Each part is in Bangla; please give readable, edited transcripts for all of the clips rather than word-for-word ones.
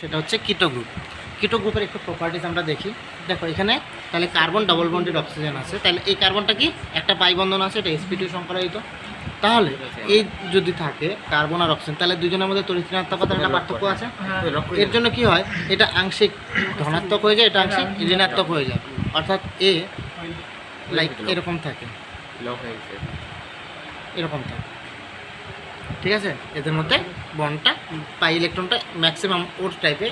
সেটা হচ্ছে কিটো গ্রুপ। কিটো গ্রুপের একটু প্রপার্টিজ আমরা দেখি। দেখো এখানে তাহলে কার্বন ডাবল বন্ডেড অক্সিজেন আছে, তাহলে এই কার্বনটা কি একটা পাই বন্ধন আছে, এটা sp2 সংকরায়িত। তাহলে এই যদি থাকে কার্বন আর অক্সিজেন, তাহলে দুজনের মধ্যে তড়িৎ ঋণাত্মকতার একটা পার্থক্য আছে। এর জন্য কি হয়, এটা আংশিক ধনাত্মক হয়ে যায়, এটা আংশিক ঋণাত্মক হয়ে যায়। অর্থাৎ এ লাইক এরকম থাকে, এরকম থাকে, ঠিক আছে। এদের মধ্যে বন্ডটা পাই ইলেকট্রনটা ম্যাক্সিমাম ওর টাইপে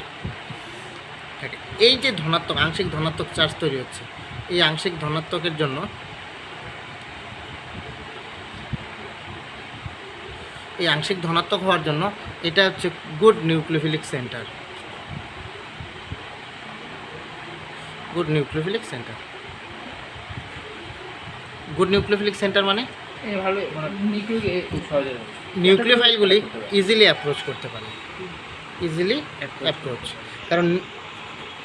থাকে। এই যে ধনাত্মক আংশিক ধনাত্মক চার্জ তৈরি হচ্ছে, এই আংশিক ধনাত্মকের জন্য এই আংশিক ধনাত্মক হওয়ার জন্য এটা হচ্ছে good nucleophilic centre. Good nucleophilic centre, good nucleophilic centre মানে নিউক্লিওফাইলগুলি ইজিলি অ্যাপ্রোচ করতে পারে, ইজিলি অ্যাপ্রোচ।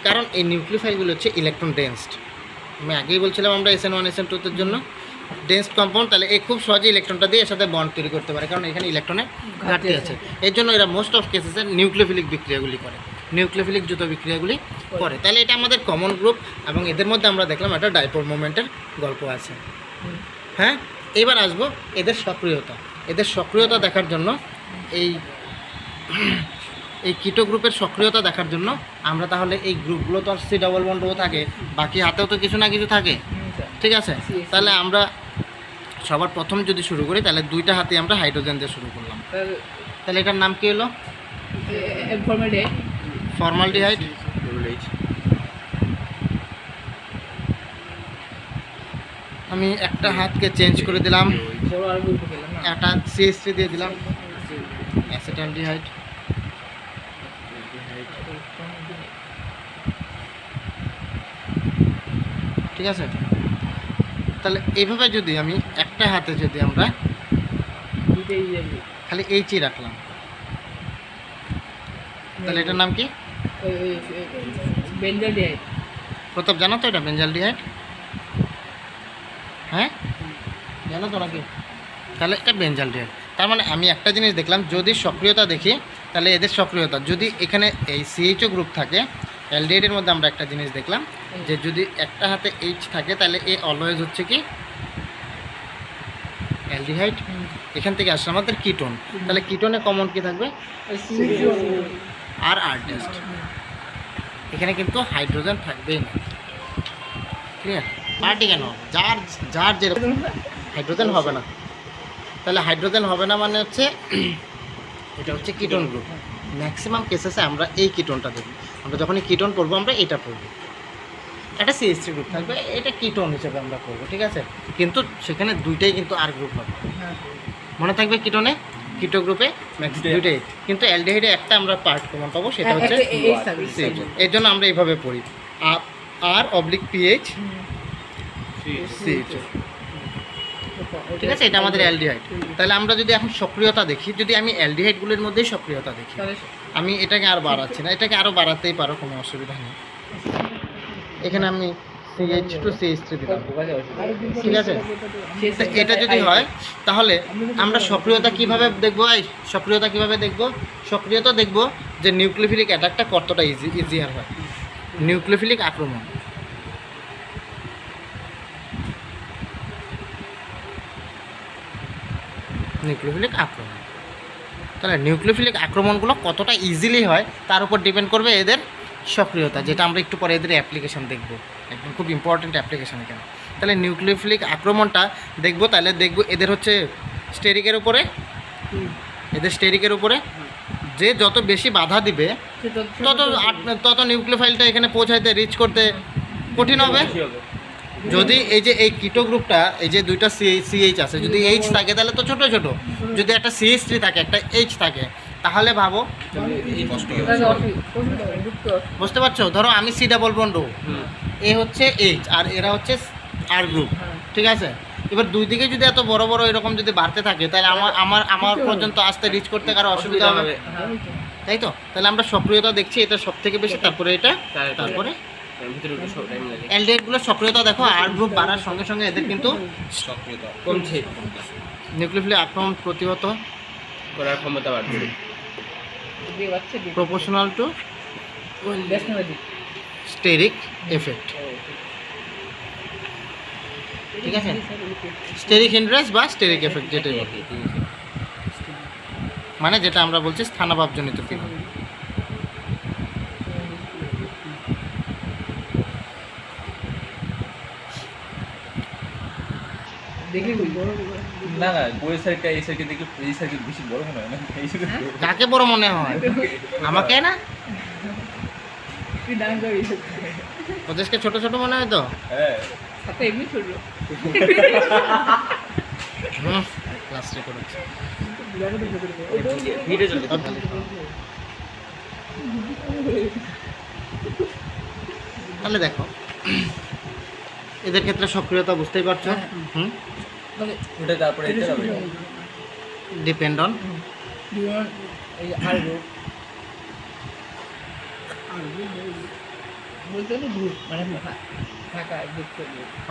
কারণ এই নিউক্লিওফাইলগুলো হচ্ছে ইলেকট্রন ডেন্সড। আমি আগেই বলছিলাম আমরা SN1 SN2 জন্য ডেন্সড কম্পাউন্ড, তাহলে এই খুব সহজে ইলেকট্রনটা দিয়ে এর সাথে বন্ড তৈরি করতে পারে, কারণ এখানে ইলেকট্রনের ঘাটতি আছে। এর জন্য এরা মোস্ট অফ কেসেসে নিউক্লিওফিলিক বিক্রিয়াগুলি করে, নিউক্লিওফিলিক যুত বিক্রিয়াগুলি করে। তাহলে এটা আমাদের কমন গ্রুপ, এবং এদের মধ্যে আমরা দেখলাম একটা ডাইপোল মোমেন্টের গল্প আছে। হ্যাঁ, এবার আসবো এদের সক্রিয়তা। এদের সক্রিয়তা দেখার জন্য এই কিটো গ্রুপের সক্রিয়তা দেখার জন্য আমরা তাহলে এই গ্রুপগুলো তো আর C ডাবল বন্ড ও থাকে, বাকি হাতেও তো কিছু না কিছু থাকে, ঠিক আছে। তাহলে আমরা সবার প্রথম যদি শুরু করি, তাহলে দুইটা হাতে আমরা হাইড্রোজেন দিয়ে শুরু করলাম। তাহলে এটার নাম কি হলো? ফর্মালডিহাইড। আমি একটা হাতকে চেঞ্জ করে দিলাম, একটা CH3 দিয়ে দিলাম, অ্যাসিটালডিহাইড। ঠিক আছে। তাহলে এইভাবে যদি আমি একটা হাতে যদি আমরা খালি H রাখলাম, তাহলে এটার নাম কি? বেঞ্জালডিহাইড। প্রতাপ জানো তো এটা বেঞ্জালডিহাইড? হ্যাঁ জানো তো নাকি? তাহলে এটা বেঞ্জালডিহাইড। তার মানে আমি একটা জিনিস দেখলাম, যদি সক্রিয়তা দেখি তাহলে এদের সক্রিয়তা যদি এখানে এই CHO গ্রুপ থাকে, অ্যালডিহাইডের মধ্যে আমরা একটা জিনিস দেখলাম যে যদি একটা হাতে H থাকে তাহলে এ অলওয়েজ হচ্ছে কি অ্যালডিহাইড। এখান থেকে আসছে আমাদের কিটোন, তাহলে কিটোনে কমন কি থাকবে? আর টেস্ট। এখানে কিন্তু হাইড্রোজেন থাকবেই না, ক্লিয়ার? পার্টি কেন? যার যার যেরকম হাইড্রোজেন হবে না। তাহলে হাইড্রোজেন হবে না মানে হচ্ছে এটা হচ্ছে কিটোন গ্রুপ। ম্যাক্সিমাম কেসেসে আমরা এই কিটোনটা দেখি, আমরা যখনই কিটোন পড়বো আমরা এটা পড়বো, একটা CH3 গ্রুপ থাকবে, এটা কিটোন হিসেবে আমরা পড়বো, ঠিক আছে। কিন্তু সেখানে দুইটাই কিন্তু আর গ্রুপ হবে, মনে থাকবে কিটোনে, কিটো গ্রুপে দুইটাই, কিন্তু অ্যালডিহাইডে একটা আমরা পার্ট কমন পাবো, সেটা হচ্ছে CH। এর জন্য আমরা এইভাবে পড়ি R/PH CH, ঠিক আছে। এটা আমাদের অ্যালডিহাইড। তাহলে আমরা যদি এখন সক্রিয়তা দেখি, যদি আমি অ্যালডিহাইডগুলির মধ্যেই সক্রিয়তা দেখি, আমি এটাকে আর বাড়াচ্ছি না, এটাকে আরও বাড়াতেই পারো, কোনো অসুবিধা নেই। এখানে আমি CH2 CH3 দিলাম, ঠিক আছে। এটা যদি হয় তাহলে আমরা সক্রিয়তা কিভাবে দেখবো? সক্রিয়তা কিভাবে দেখবো? সক্রিয়তা দেখবো যে নিউক্লিওফিলিক অ্যাটাকটা কতটা ইজিয়ার হয়, নিউক্লিওফিলিক আক্রমণ। নিউক্লিওফিলিক আক্রমণ, তাহলে নিউক্লিওফিলিক আক্রমণগুলো কতটা ইজিলি হয় তার উপর ডিপেন্ড করবে এদের সক্রিয়তা, যেটা আমরা একটু পরে এদের অ্যাপ্লিকেশন দেখবো, একদম খুব ইম্পর্টেন্ট অ্যাপ্লিকেশন এখানে। তাহলে নিউক্লিওফিলিক আক্রমণটা দেখবো, তাহলে দেখবো এদের হচ্ছে স্টেরিকের উপরে, এদের স্টেরিকের উপরে যে যত বেশি বাধা দিবে তত নিউক্লিওফাইলটা এখানে পৌঁছাইতে রিচ করতে কঠিন হবে। যদি এই যে এই কিটো গ্রুপটা, এই যে দুইটা CH আছে, যদি H থাকে তাহলে তো ছোট ছোট, যদি একটা CH3 থাকে একটা H থাকে, তাহলে ভাবো, বুঝতে পারছো? ধরো আমি C ডাবল বন্ড, এ হচ্ছে H আর এরা হচ্ছে R গ্রুপ, ঠিক আছে। এবার দুই দিকে যদি এত বড় বড় এরকম যদি বাড়তে থাকে, তাহলে আমার পর্যন্ত আসতে রিচ করতে কারো অসুবিধা হবে, তাই তো। তাহলে আমরা সক্রিয়তা দেখছি এটা সব থেকে বেশি, তারপরে এটা, তারপরে অ্যালডিহাইডগুলো সক্রিয়তা দেখো, আর গ্রুপ বাড়ার সঙ্গে সঙ্গে এদের কিন্তু সক্রিয়তা কমছে, নিউক্লিওফিলিক আক্রমণ প্রতিহত করার ক্ষমতা বাড়ছে, প্রপোর্শনাল টু স্টেরিক এফেক্ট, ঠিক আছে? স্টেরিক হিন্ড্রেন্স বা স্টেরিক এফেক্ট যেটাই বলি, মানে যেটা আমরা বলছি স্থানাভাবজনিত ফিল্ম। না না বইয়ের সাইডটা এই সাইডে দেখলে এই সাইডে বেশি বড় মনে হয় না এই সাইডে কাকে বড় মনে হয়? আমাকে না, ওদেরকে ছোট ছোট মনে হয় তো। হ্যাঁ ক্লাস করেছি। ভিডিও চলছে তাহলে দেখো এদের ক্ষেত্রে সক্রিয়তা বুঝতেই পারছো। ওটা তারপরে এটা হবে depend on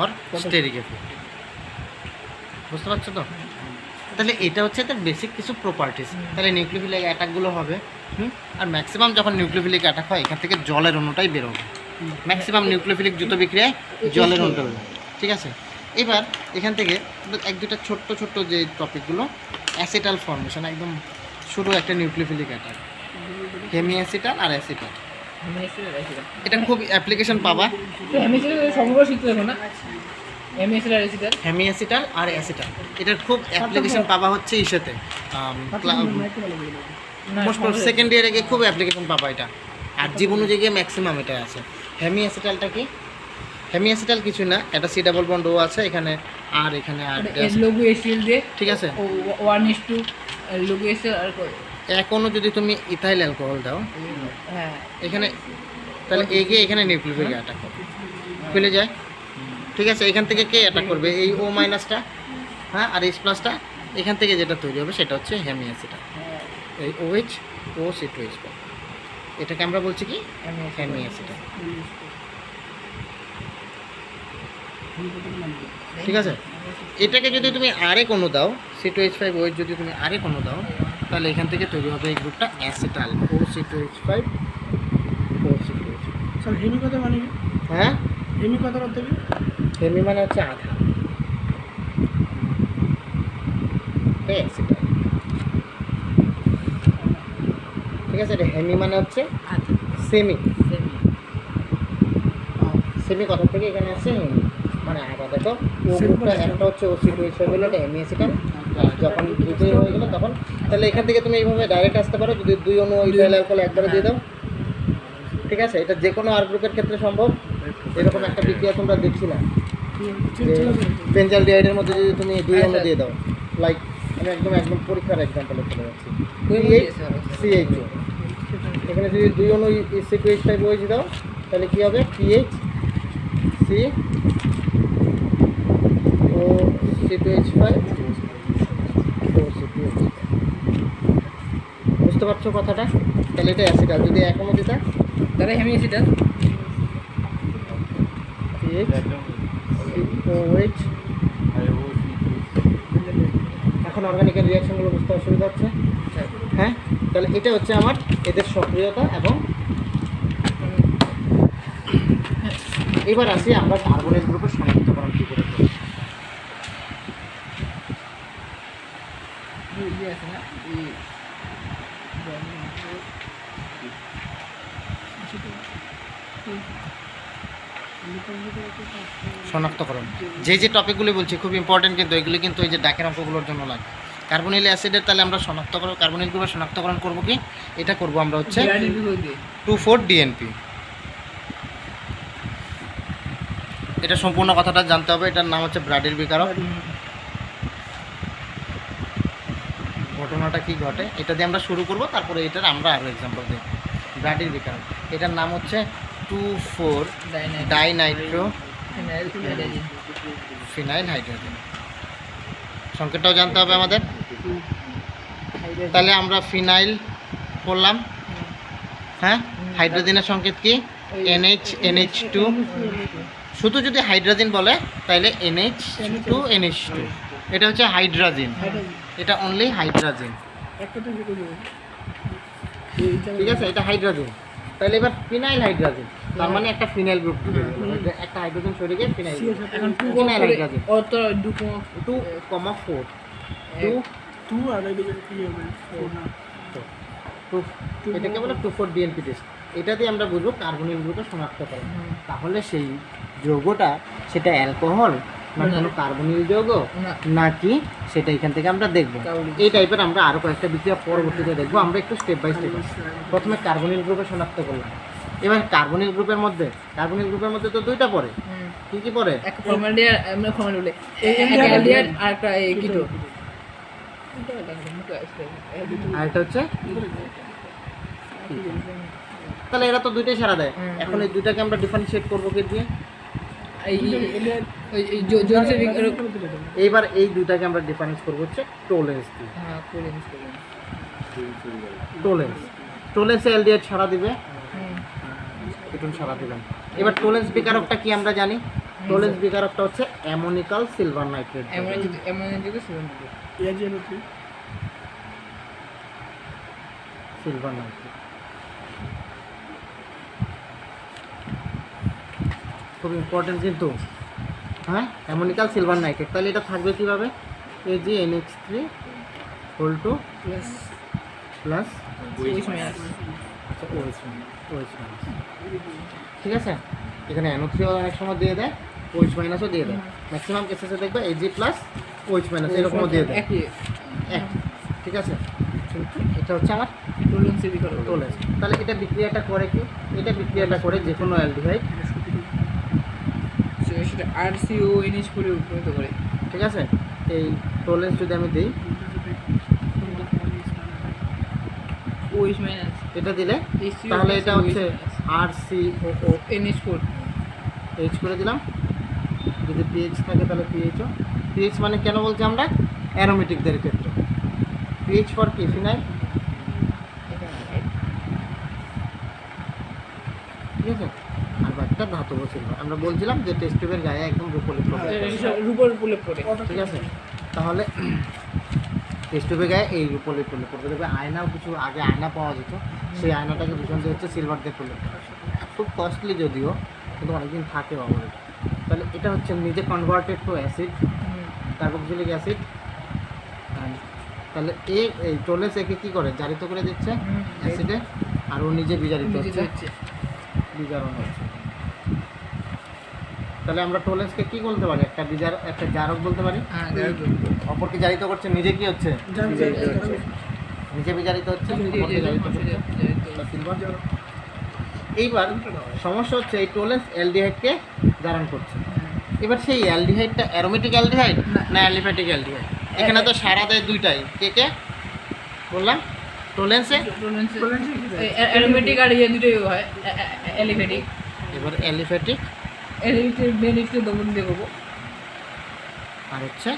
or steric effect, বুঝতে পারছো তো? তাহলে এটা হচ্ছে তার বেসিক কিছু প্রপার্টিস। তাহলে নিউক্লিওফিলিক অ্যাটাকগুলো হবে। আর ম্যাক্সিমাম যখন নিউক্লিওফিলিক অ্যাটাক হয় এখান থেকে জলের অণুটাই বেরোবে। ম্যাক্সিমাম নিউক্লিওফিলিক দ্রুত বিক্রিয়ায় জলের অণুটা বেরোবে, ঠিক আছে? এবার এখান থেকে এক দুটা ছোট্ট ছোট্ট যে টপিকগুলো, অ্যাসিটাল ফর্মেশন একদম শুরু একটা নিউক্লিওফিলিক অ্যাটাক, হেমি অ্যাসিটাল আর অ্যাসিটাল। এটা খুব অ্যাপ্লিকেশন পাবা। হেমি অ্যাসিটাল আর অ্যাসিটাল এটার খুব অ্যাপ্লিকেশন পাবা হচ্ছে ইসেতে, মোস্ট সেকেন্ড ইয়ারে গিয়ে খুব অ্যাপ্লিকেশন পাবা এটা। আর জীব অনুযায়ী গিয়ে ম্যাক্সিমাম এটা আছে। হেমি অ্যাসিটালটা কি? হেমি অ্যাসিটাল কিছু না, একটা সি ডাবল বন্ড ও আছে এখানে, আর এখানে আর লঘু এসিএল দিয়ে, ঠিক আছে? 1:2 লঘু এসিএল আর এখনো যদি তুমি ইথাইল অ্যালকোহল দাও হ্যাঁ এখানে, তাহলে এগিয়ে এখানে নিউক্লিওফিলিক অ্যাটাক হবে, খুলে যায়, ঠিক আছে? এখান থেকে কে অ্যাটাক করবে? এই ও মাইনাসটা, হ্যাঁ, আর এইচ প্লাসটা। এখান থেকে যেটা তৈরি হবে সেটা হচ্ছে হেমি অ্যাসিটাল, এই OH ও C2H, এটাকে আমরা বলছি কি হেমি অ্যাসিটাল, ঠিক আছে? এটাকে যদি তুমি আরেক অণু দাও, C2H5OH যদি তুমি আরেক অণু দাও, তাহলে এখান থেকে তৈরি হবে এই গ্রুপটা acetal, OC2H5 OC2H। Sir hemi কথা মানে কি? হ্যাঁ, হেমি কথা বলতে কি? হেমি মানে হচ্ছে আধা, অ্যাসিটাল, ঠিক আছে? এটা হেমি মানে হচ্ছে সেমি, সেমি কথা থেকে এখানে আসছে হেমি মানে আধা। দেখো ও গ্রুপটা একটা হচ্ছে OC2H5 হলো, এটা হেমি অ্যাসিটাল। যখন দুটোই হয়ে গেলো তখন, তাহলে এখান থেকে তুমি এইভাবে ডাইরেক্ট আসতে পারো যদি দুই অণু ইথাইল অ্যালকোহল একবারে দিয়ে দাও, ঠিক আছে? এটা যে কোনো আর গ্রুপের ক্ষেত্রে সম্ভব। এরকম একটা বিক্রিয়া তোমরা দেখছিলে যে বেঞ্জালডিহাইডের মধ্যে যদি তুমি দুই অণু দিয়ে দাও, লাইক আমি একদম পরীক্ষার এক্সাম্পলে চলে যাচ্ছি, CHO, এখানে যদি দুই অণু C2H5OH দাও তাহলে কী হবে? PH C ও C2H5 ও C2H5, বুঝতে পারছো কথাটা? তাহলে এটা অ্যাসিটাল। যদি এখনও দিতা তাহলে হেমি এসিটাল PH COH। এখন অর্গানিকের রিয়াকশনগুলো বুঝতে অসুবিধা হচ্ছে, হ্যাঁ? তাহলে এটা হচ্ছে আমার এদের সক্রিয়তা। এবং এবার আসি আমরা কার্বনের গ্রুপের শনাক্তকরণ কী করে করি। আছে না শনাক্তকরণ যে যে টপিকগুলি বলছি খুব ইম্পর্টেন্ট, কিন্তু এগুলি কিন্তু এই যে ডাকের অঙ্কগুলোর জন্য লাগে। কার্বনিল অ্যাসিডের তাহলে আমরা শনাক্তকরণ, কার্বনিল গ্রুপের শনাক্তকরণ করবো কি? এটা করবো আমরা হচ্ছে 2,4-DNP। এটা সম্পূর্ণ কথাটা জানতে হবে। এটার নাম হচ্ছে ব্রাডির বিকারক। ঘটনাটা কি ঘটে এটা দিয়ে আমরা শুরু করব, তারপরে এটার আমরা আরও এক্সাম্পল দেব। ব্রাডির বিকারক, এটার নাম হচ্ছে 2,4-ডাইনাইট্রো ফিনাইল হাইড্রোজেন। সংকেতটাও জানতে হবে আমাদের। তাহলে আমরা ফিনাইল বললাম, হ্যাঁ? হাইড্রোজেনের সংকেত কি? NH2। শুধু যদি হাইড্রোজেন বলে তাহলে NH2NH2, এটা হচ্ছে হাইড্রোজেন, এটা অনলি হাইড্রোজেন, ঠিক আছে? এটা হাইড্রোজেন। তাহলে এবার ফিনাইল হাইড্রোজেন, তার মানে একটা ফিনাইল গ্রুপ ঢুকে গেল, একটা হাইড্রোজেন সরে গিয়ে ফিনাইল, এখন টু ফিনাইল হাইড্রোজেন অত 2,4 টু আর এদিকে কি হবে 2 এটাকে বলে 2,4 ডিএনপি টেস্ট। এটা দিয়ে আমরা বুঝবো কার্বনিল গ্রুপে শনাক্ত করা। তাহলে সেই যৌগটা সেটা অ্যালকোহল না কোনো কার্বনিল যৌগ নাকি সেটা এখান থেকে আমরা দেখব। এই টাইপের আমরা আরও কয়েকটা বিক্রিয়া পরবর্তীতে দেখবো। আমরা একটু স্টেপ বাই স্টেপ প্রথমে কার্বনিল গ্রুপে শনাক্ত করলাম। এবার কার্বনিল গ্রুপের মধ্যে তো দুইটা পড়ে, কি কি পড়ে? এক ফর্মালডিহাইড আমরা ফর্মাল বলে অ্যালডিহাইড আর একটা কিটো, আর এটা হচ্ছে, তাহলে এরা তো দুইটাই সারা দেয়। এখন এই দুইটাকে আমরা ডিফারেন্সিয়েট করবো কি দিয়ে? এইবার এই দুইটাকে আমরা ডিফারেন্স করবো হচ্ছে টোলেন্স দিয়ে। টোলেন্স এলডিহাইড সারা দিবে, এটুন সারা দিলাম। এবার টোলেন্স বিকারকটা কি আমরা জানি? টোলেন্স বিকারকটা হচ্ছে অ্যামোনিকাল সিলভার নাইট্রেট। সিলভার নাইট্রেট খুব ইম্পর্টেন্ট কিন্তু, হ্যাঁ, অ্যামোনিকাল সিলভার নাইট্রেট। তাহলে এটা থাকবে কীভাবে? AgNH3 প্লাস ঠিক আছে। এখানে NO3 অনেক সময় দিয়ে দেয়, OH মাইনাসও দিয়ে দেয়। ম্যাক্সিমাম কেসেসে দেখবে Ag প্লাস OH মাইনাস এরকমও দিয়ে দেয়, ঠিক আছে। কিন্তু এটা হচ্ছে আমার টোলেন্স। তাহলে এটা বিক্রিয়াটা করে কি? এটা বিক্রিয়াটা করে যে কোনো অ্যালডিহাইড, RCONH করে উপনীত করে, ঠিক আছে। এই টোলেন্স যদি আমি দিই, OH মাইনাস এটা দিলে তাহলে এটা হচ্ছে RCOONH করে দিলাম। যদি পিএইচ থাকে তাহলে পিএইচও। পিএইচ মানে কেন বলছি আমরা? অ্যারোমেটিকদের ক্ষেত্রে পিএইচ ফর কি? ফিনাইল, ঠিক আছে। আর বাকিটা ধাতব সিলভার। আমরা বলছিলাম যে টেস্ট টিউবের গায়ে একদম রূপোলেপ পড়ে, ঠিক আছে। তাহলে টেস্ট টিউবের গায়ে এই রূপোলেপ পড়বে। দেখবে আয়নাও কিছু আগে আয়না পাওয়া যেত, সেই আয়নাটাকে ভীষণ দিয়ে হচ্ছে সিলভার দিয়ে প্রলেপ, খুব কস্টলি যদিও, কিন্তু অনেকদিন থাকে আমাদের। তাহলে এটা হচ্ছে নিজে converted to acid, carboxylic acid. তাহলে এই টোলেন্স একে কী করে? জারিত করে দিচ্ছে অ্যাসিডে, আর ও নিজে বিজারিত হচ্ছে, বিজারণ হচ্ছে। তাহলে আমরা টোলেন্সকে কি বলতে পারি? একটা জারক বলতে পারি। অপরকে জারিত করছে, নিজে কি হচ্ছে? নিজে বিজারিত হচ্ছে, অপরকে জারিত করছে। এইবার সমস্যা হচ্ছে এই টোলেন্স অ্যালডিহাইডকে জারণ করছে। এবার সেই অ্যালডিহাইডটা অ্যারোমেটিক অ্যালডিহাইড না অ্যালিফ্যাটিক অ্যালডিহাইড? এখানে তো সারা দেয় দুইটাই। কে বললাম? টোলেন্সে অ্যারোমেটিক আর এই দুটোই হয় অ্যালিফ্যাটিক। এবার অ্যালিফ্যাটিক বেনিফিট দমন দিয়ে করবো, আর হচ্ছে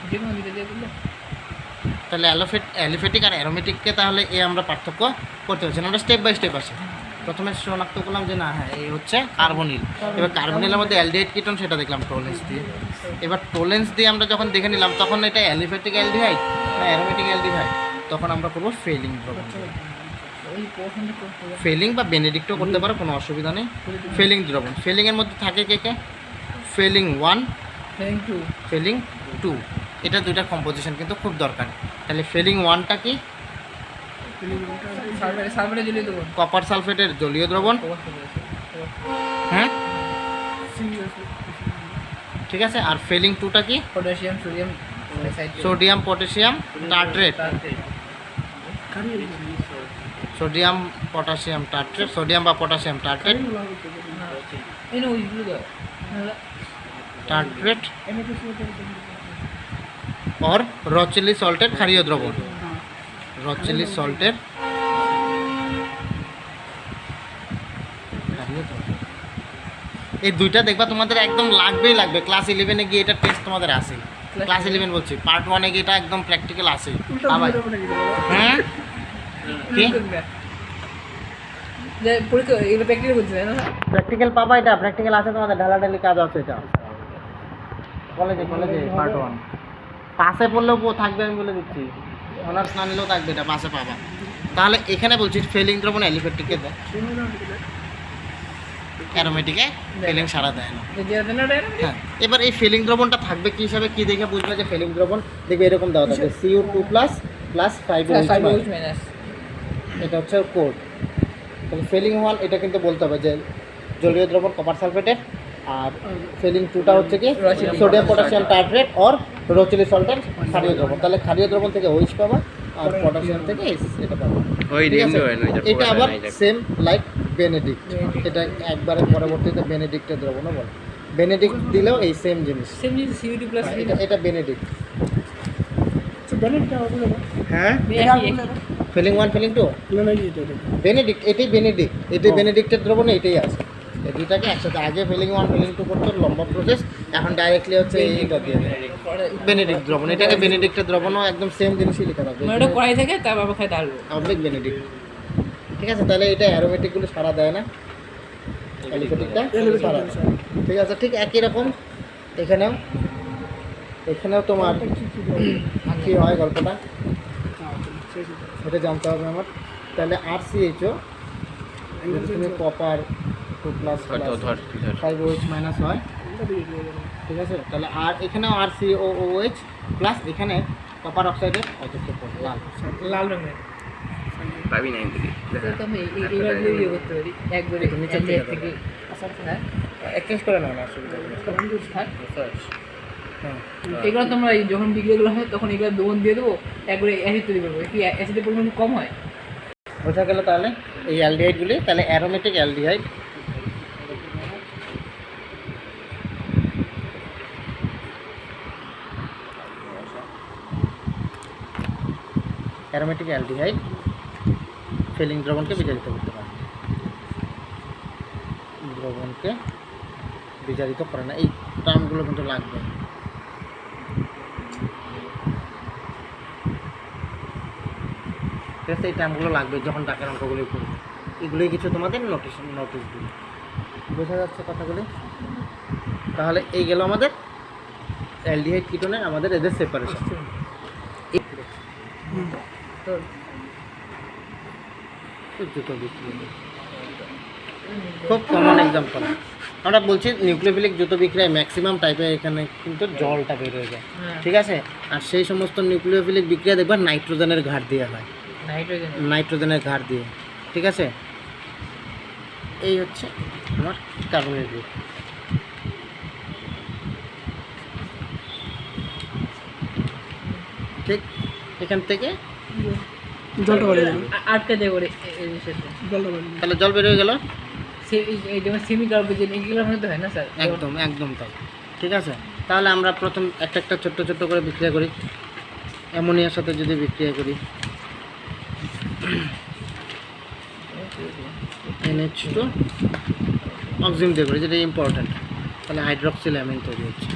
যে কোনো দুটো দিয়ে করলে। তাহলে অ্যালিফ্যাটিক আর অ্যারোমেটিককে তাহলে আমরা পার্থক্য করতে পারছি না। আমরা স্টেপ বাই স্টেপ আসি। প্রথমে শনাক্ত করলাম যে না, হ্যাঁ এই হচ্ছে কার্বনিল। এবার কার্বনিলের মধ্যে অ্যালডিহাইড কিটোন সেটা দেখলাম টোলেন্স দিয়ে। এবার টোলেন্স দিয়ে আমরা যখন দেখে নিলাম তখন এটা অ্যালিফ্যাটিক অ্যালডিহাইড না অ্যারোমেটিক অ্যালডিহাইড, তখন আমরা করবো ফেলিং দ্রবণ। ফেলিং বা বেনেডিক্টও করতে পারো, কোনো অসুবিধা নেই। ফেলিং দ্রবণ, ফেলিংয়ের মধ্যে থাকে কে? Felling 1, felling 2। এটা দুইটা কম্পোজিশন কিন্তু খুব দরকার। তাহলে ফেলিং 1টা কি? কপার সালফেটের জলীয় দ্রবণ, হ্যাঁ ঠিক আছে। আর ফেলিং 2টা কি? সোডিয়াম পটাশিয়াম টার্ট্রেট, সোডিয়াম বা পটাশিয়াম টার্ট্রেট और রচেলি সল্টের ক্ষারীয় দ্রবণ, রচেলি সল্টের এই দুইটা দেখবা তোমাদের একদম লাগবে। ক্লাস 11-এ গিয়ে এটা টেস্ট তোমাদের আসে। ক্লাস 11 বলছি, পার্ট 1-এ গিয়ে এটা একদম প্র্যাকটিক্যাল আসে। হ্যাঁ কি প্র্যাকটিক্যাল পাবা? এটা প্র্যাকটিক্যাল আছে তোমাদের, ঢালাঢালি কাজ আছে। এটা কলেজে পার্ট 1 পাশে পড়লেও থাকবে, আমি বলে দিচ্ছি। অনার্স না নিলেও থাকবে, এটা পাশে পাবা। তাহলে এখানে বলছি ফেলিং দ্রবণ অ্যালিফেটিকে দেয়, অ্যারোমেটিকে ফেলিং সারা দেয় না। হ্যাঁ, এবার এই ফেলিং দ্রবণটা থাকবে কি হিসাবে, কি দেখে বুঝবে যে ফেলিং দ্রবণ? দেখবে এরকম দেওয়া থাকবে CO2 plus plus 5OH minus, এটা হচ্ছে কোড। তাহলে ফেলিং 1 এটা কিন্তু বলতে হবে যে জলীয় দ্রবণ কপার সালফেটের, আর ফেলিং 2টা হচ্ছে কি সোডিয়াম পটাশিয়াম টাইট্রেট অর রোচিলি সল্টের ক্ষারীয় দ্রবণ। তাহলে ক্ষারীয় দ্রবণ থেকে OH পাবা আর পটাশিয়াম থেকে এটা পাবা। ঠিক আছে? এটা আবার সেম লাইক বেনেডিক্ট, এটা একবারে পরবর্তীতে বেনেডিক্টের দ্রবণও বলে। বেনেডিক্ট দিলেও এই সেম জিনিস, CO2 প্লাস এটা বেনেডিক্ট। হ্যাঁ, ফেলিং 1 ফেলিং 2 বেনেডিক্ট, এটাই বেনেডিক্ট, এটাই বেনেডিক্টের দ্রবণ, এটাই আছে। এই দুইটাকে একসাথে আগে ফেলিং 1 ফেলিং 2 করতে লম্বা প্রসেস, এখন ডাইরেক্টলি হচ্ছে এইটা দিয়ে বেনেডিক্ট দ্রবণ। এটাকে বেনেডিক্টের দ্রবণও একদম সেম জিনিসই লেখা থাকবে, ওটা কড়াই থাকে তার বাবা খায় ডালবো অবলিক বেনেডিক্ট। ঠিক আছে? তাহলে এটা অ্যারোমেটিকগুলো সারা দেয় না, অ্যালিফেটিকটা সারা দেয়। ঠিক আছে? ঠিক একই রকম এখানেও তোমার কী হয় গল্পটা ওটা জানতে হবে আমার। তাহলে RCHO তুমি কপার 2 প্লাস 5OH মাইনাস হয়। ঠিক আছে? তাহলে আর এখানেও RCOOH প্লাস এখানে কপার অক্সাইডের অযুক্ত লাল লাল রঙের পাবি না এদিকে তো আমি এইবার দিয়ে করতে পারি একবারে নিচে থেকে হ্যাঁ এক্সচেঞ্জ করে নাও না, অসুবিধা নেই। হ্যাঁ, এগুলো তোমরা যখন বিক্রিগুলো হয় তখন এগুলো দোকান দিয়ে দেবো, একবারে অ্যাসিড তৈরি করবো, কি অ্যাসিডের পরিমাণ কম হয়। বোঝা গেল? তাহলে এই অ্যালডিহাইডগুলি তাহলে aromatic aldehyde. Aromatic aldehyde Fehling দ্রবণকে বিজারিত করতে পারে, দ্রবণকে বিজারিত করে না। এই টার্মগুলো কিন্তু লাগবে। ঠিক আছে? এই টার্মগুলো লাগবে যখন ডাকের অঙ্কগুলি করবে, এগুলোই কিছু তোমাদের নোটিশ দিবে। বোঝা যাচ্ছে কথাগুলি? তাহলে এই গেল আমাদের অ্যালডিহাইড কিটোনের আমাদের এদের সেপারেশন। তো খুব কমন এক্সাম্পল আমরা বলছি নিউক্লিওফিলিক দ্রুত বিক্রিয়ায় ম্যাক্সিমাম টাইপের এখানে কিন্তু জলটা বের হয়ে যায়। ঠিক আছে? আর সেই সমস্ত নিউক্লিওফিলিক বিক্রিয়া দেখবার নাইট্রোজেনের ঘাট দিয়ে হয়, নাইট্রোজেনের ঘাট দিয়ে। ঠিক আছে? এই হচ্ছে আমার কার্বনের গ্রুপ। ঠিক এখান থেকে জলটা বেড়ে যাবে, আটকে দেবো রে তাহলে জল বের হয়ে গেল। যেমন সেমি কার্বোজেন এগুলোর মধ্যে হয় না স্যার? একদম একদম তাই। ঠিক আছে? তাহলে আমরা প্রথম একটা একটা ছোট্ট ছোট্ট করে বিক্রিয়া করি। অ্যামোনিয়ার সাথে যদি বিক্রিয়া করি NH2 অক্সিজেন দিয়ে করি, যেটা ইম্পর্ট্যান্ট, তাহলে হাইড্রক্সিল অ্যামিন তৈরি হচ্ছে।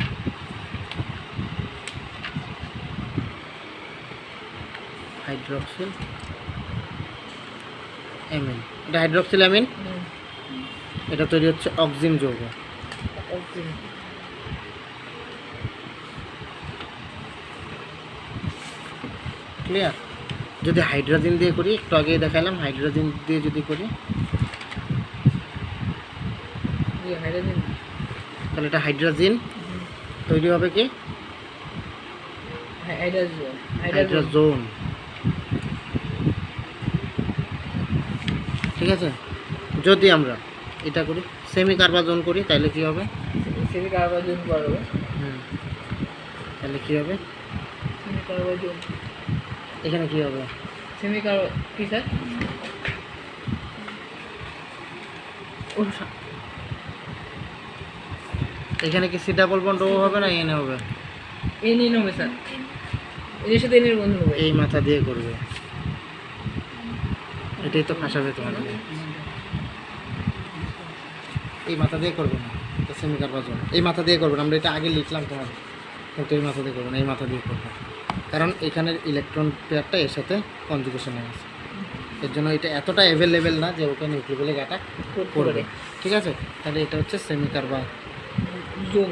হাইড্রক্সিল অ্যামিন, এটা হাইড্রক্সিল অ্যামিন, এটা তৈরি হচ্ছে অক্সিজেন যৌগ। ক্লিয়ার? যদি হাইড্রোজেন দিয়ে করি, একটু আগে দেখালাম, হাইড্রোজেন দিয়ে যদি করি তাহলে এটা হাইড্রোজেন তৈরি হবে কি হাইড্রোজোন। ঠিক আছে? যদি আমরা এটা করি সেমি কার্বাজোন করি তাহলে কি হবে? সেমি কার্বোজেন করবে, তাহলে কি হবে? সেমি কার্বোজেন এখানে কি হবে? সেমি কার্বো কি স্যার? এখানে কি সি ডাবল বন্ড ও হবে না এন হবে? এন এন হবে স্যার, এর সাথে এনের বন্ধু হবে। এই মাথা দিয়ে করবে, এটাই তো ফাঁসাবে তোমাদের। এই মাথা দিয়ে করবে না, তো সেমি কার্বাজোন এই মাথা দিয়ে করবে না। আমরা এটা আগে লিখলাম তোমাদের, কিন্তু এই মাথা দিয়ে করবে না, এই মাথা দিয়ে করবে, কারণ এখানের ইলেকট্রন পেয়ারটা এর সাথে কনজুগেশনে আছে। এর জন্য এটা এতটা অ্যাভেলেবেল না যে ওকে নিউক্লিওফিলিক অ্যাটাক করবে। ঠিক আছে? তাহলে এটা হচ্ছে সেমি কার্বাজোন।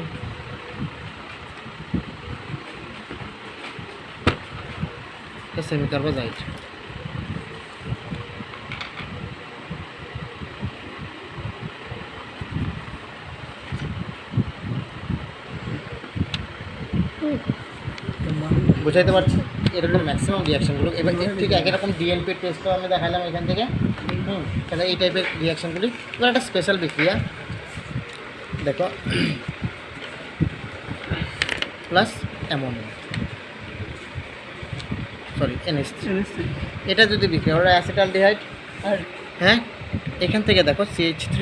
সেমি কার্বাজাইড। বুঝাইতে পারছি এরকম ম্যাক্সিমাম রিয়াকশানগুলো এবার ঠিক একই রকম ডিএনপি টেস্টও আমি দেখালাম এখান থেকে তাহলে এই টাইপের রিয়াকশানগুলি এবার একটা স্পেশাল বিক্রিয়া দেখো প্লাস অ্যামোনিয়া সরি NH3 এটা যদি বিক্রিয়া ওরা অ্যাসিটালডিহাইড আর হ্যাঁ এখান থেকে দেখো CH3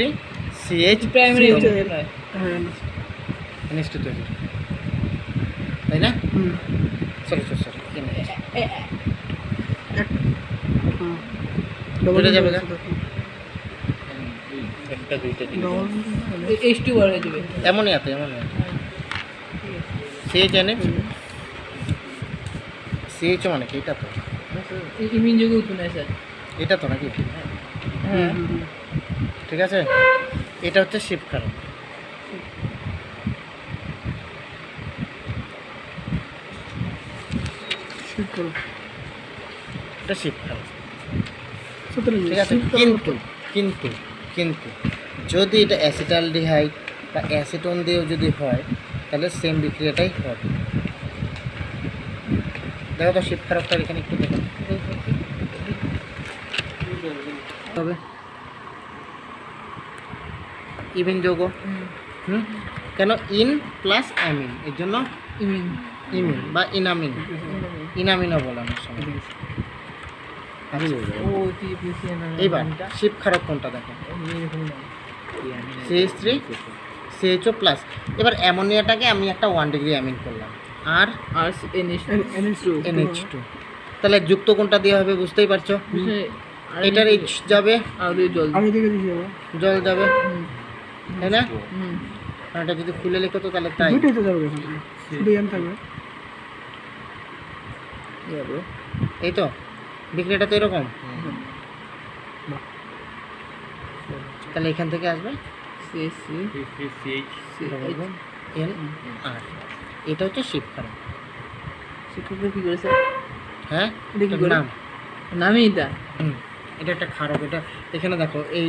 CH প্রাইমারি NH2 তৈরি তাই না সরি দুটো যাবে না একটা দুইটা H2 বার হয়ে যাবে অ্যামোনিয়াতে CH CH মানে কি এটা তো ইমিন যোগে উৎপন্ন হয় স্যার এটা তো নাকি হ্যাঁ ঠিক আছে এটা হচ্ছে শিফট কারণ এটা শিফট কারণ ঠিক আছে কিন্তু যদি এটা অ্যাসিটালডিহাইড বা অ্যাসিটোন দিয়েও যদি হয় তাহলে সেম বিক্রিয়াটাই হবে দেখো তো শিফট খারাপটা এখানে একটু দেখো তবে ইভিন যৌগ কেন ইন প্লাস অ্যামিন এর জন্য ইমিন ইমিন বা ইনামিনও বলে আমার সময় ও টিপিসিএন এইবার শিফট খারাপ কোনটা দেখো CH3 CHO প্লাস এবার অ্যামোনিয়াটাকে আমি একটা 1 ডিগ্রি অ্যামিন করলাম আর আর NH2 তাহলে যুক্ত কোনটা দিয়ে হবে বুঝতেই পারছো এটার H যাবে আর জল জল যাবে তাই না আর এটা যদি খুলে লেখো তো তাহলে তাই এই তো বিক্রিয়াটা তো এরকম তাহলে এখান থেকে আসবে N আর এটা হচ্ছে শিফট কারণ শিক্ষকরা কি করেছে হ্যাঁ এটা কি করে? নাম নামই এটা এটা একটা খারাপ এটা এখানে দেখো এই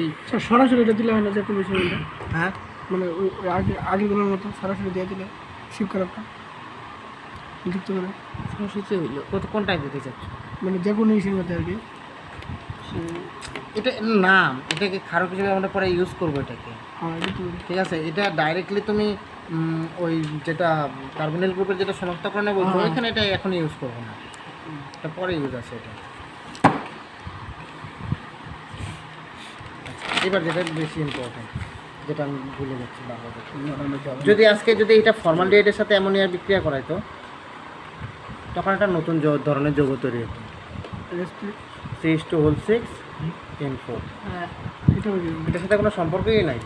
সরাসরি এটা দিলে হয় না যে এত বেশি হইলে হ্যাঁ মানে ওই আগেগুলোর মতো সরাসরি দিয়ে দিলে শিব খারাপটা যুক্ত করে সমস্যা হইলো কোনটায় দিতে চাচ্ছ মানে যে কোনো ইসের মধ্যে আর কি এটা নাম এটাকে খারাপ হিসেবে আমরা পরে ইউজ করবো এটাকে হ্যাঁ এটা তো ঠিক আছে এটা ডাইরেক্টলি তুমি ওই যেটা কার্বনিল গ্রুপের যেটা শনাক্তকরণে বলছো হ্যাঁ। এখানে এটা এখন ইউজ করবো না এটা পরে ইউজ আছে এটা আচ্ছা, এবার যেটা বেশি ইম্পর্টেন্ট যেটা আমি ভুলে যাচ্ছি বারবার যদি আজকে যদি এটা ফর্মালডিহাইডের সাথে অ্যামোনিয়ার বিক্রিয়া করাইতো তখন একটা নতুন ধরনের যৌগ তৈরি হতো CH2 N4 হ্যাঁ এটা হয়ে যাবে এটার সাথে কোনো সম্পর্কই নাই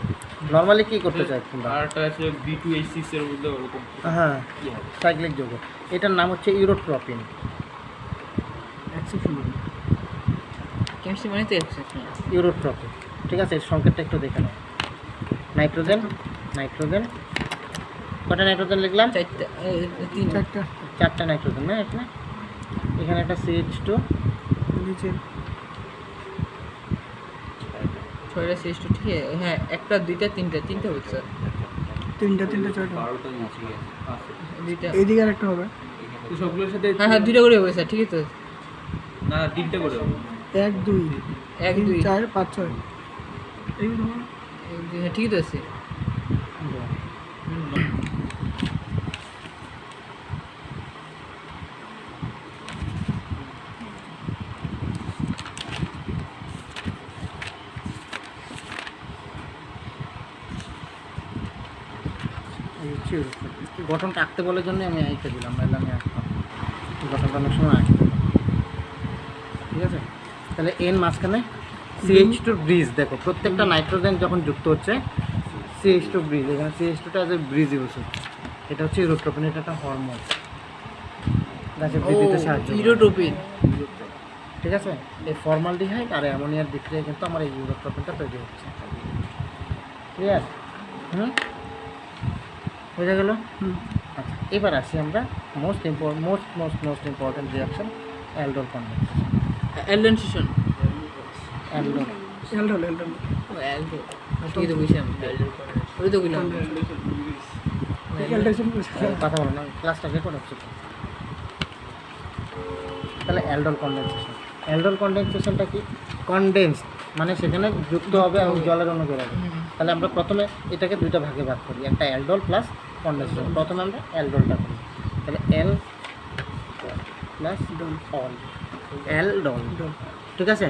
নর্মালি কি করতে চাই তোমরা আরটা আছে B2H6 এর মধ্যে ওরকম হ্যাঁ কি হবে সাইক্লিক যৌগ এটার নাম হচ্ছে ইউরোট্রপিন এক্সেপশন কেমিস্ট্রি মানে তো এক্সেপশন ইউরোট্রপিন ঠিক আছে এর সংকেতটা একটু দেখে নাও নাইট্রোজেন কটা নাইট্রোজেন লিখলাম তিন চারটা নাইট্রোজেন না এখানে এখানে একটা CH2 নিচে ছয়টা শ্রেষ্ঠ ঠিক আছে হ্যাঁ একটা দুইটা তিনটা হচ্ছে স্যার তিনটা ছয়টা 12টা নিচে আছে দুইটা এইদিকে আর একটা হবে তো সবগুলোর সাথে হ্যাঁ দুইটা করে হবে স্যার ঠিক আছে না তিনটা করে হবে 1 2 এক 3 দুই 4 5 6 এইগুলো হ্যাঁ ঠিক আছে এই হচ্ছে ইউরোট্রপিন গঠনটা আঁকতে বলার জন্য আমি এইটা দিলাম নাহলে আমি আঁকতাম গঠনটা অনেক সময় আঁকতে হবে। ঠিক আছে তাহলে এন মাঝখানে CH2 ব্রিজ দেখো প্রত্যেকটা নাইট্রোজেন যখন যুক্ত হচ্ছে CH2 ব্রিজ এখানে CH2টা এজ এ ব্রিজ ইউজ হচ্ছে এটা হচ্ছে ইউরোট্রপিন এটা একটা হরমোন গাছের বৃদ্ধিতে সাহায্য করে। ইউরোটোপিন ঠিক আছে এই ফর্মালডিহাইড আর অ্যামোনিয়ার বিক্রিয়া কিন্তু আমার এই ইউরোট্রপিনটা তৈরি হচ্ছে ক্লিয়ার বোঝা গেল আচ্ছা এবার আসি আমরা most important reaction aldol conversion অ্যালডেনশন অ্যালডোল এলডল ও অ্যালডো ঠিক আছে বুঝলাম ওই তো বুঝলাম এলডেশন কথা বলো না ক্লাসটা রেকর্ড হচ্ছে তো তাহলে অ্যালডোল কনডেনসেশন। অ্যালডোল কনডেনসেশনটা কি? কনডেন্স মানে সেখানে যুক্ত হবে এবং জলের অণু বেরোবে। তাহলে আমরা প্রথমে এটাকে দুইটা ভাগে ভাগ করি, একটা অ্যালডোল প্লাস কনডেনসেশন। প্রথমে আমরা অ্যালডোলটা করি, তাহলে এল প্লাস অল, অ্যালডোল, ঠিক আছে?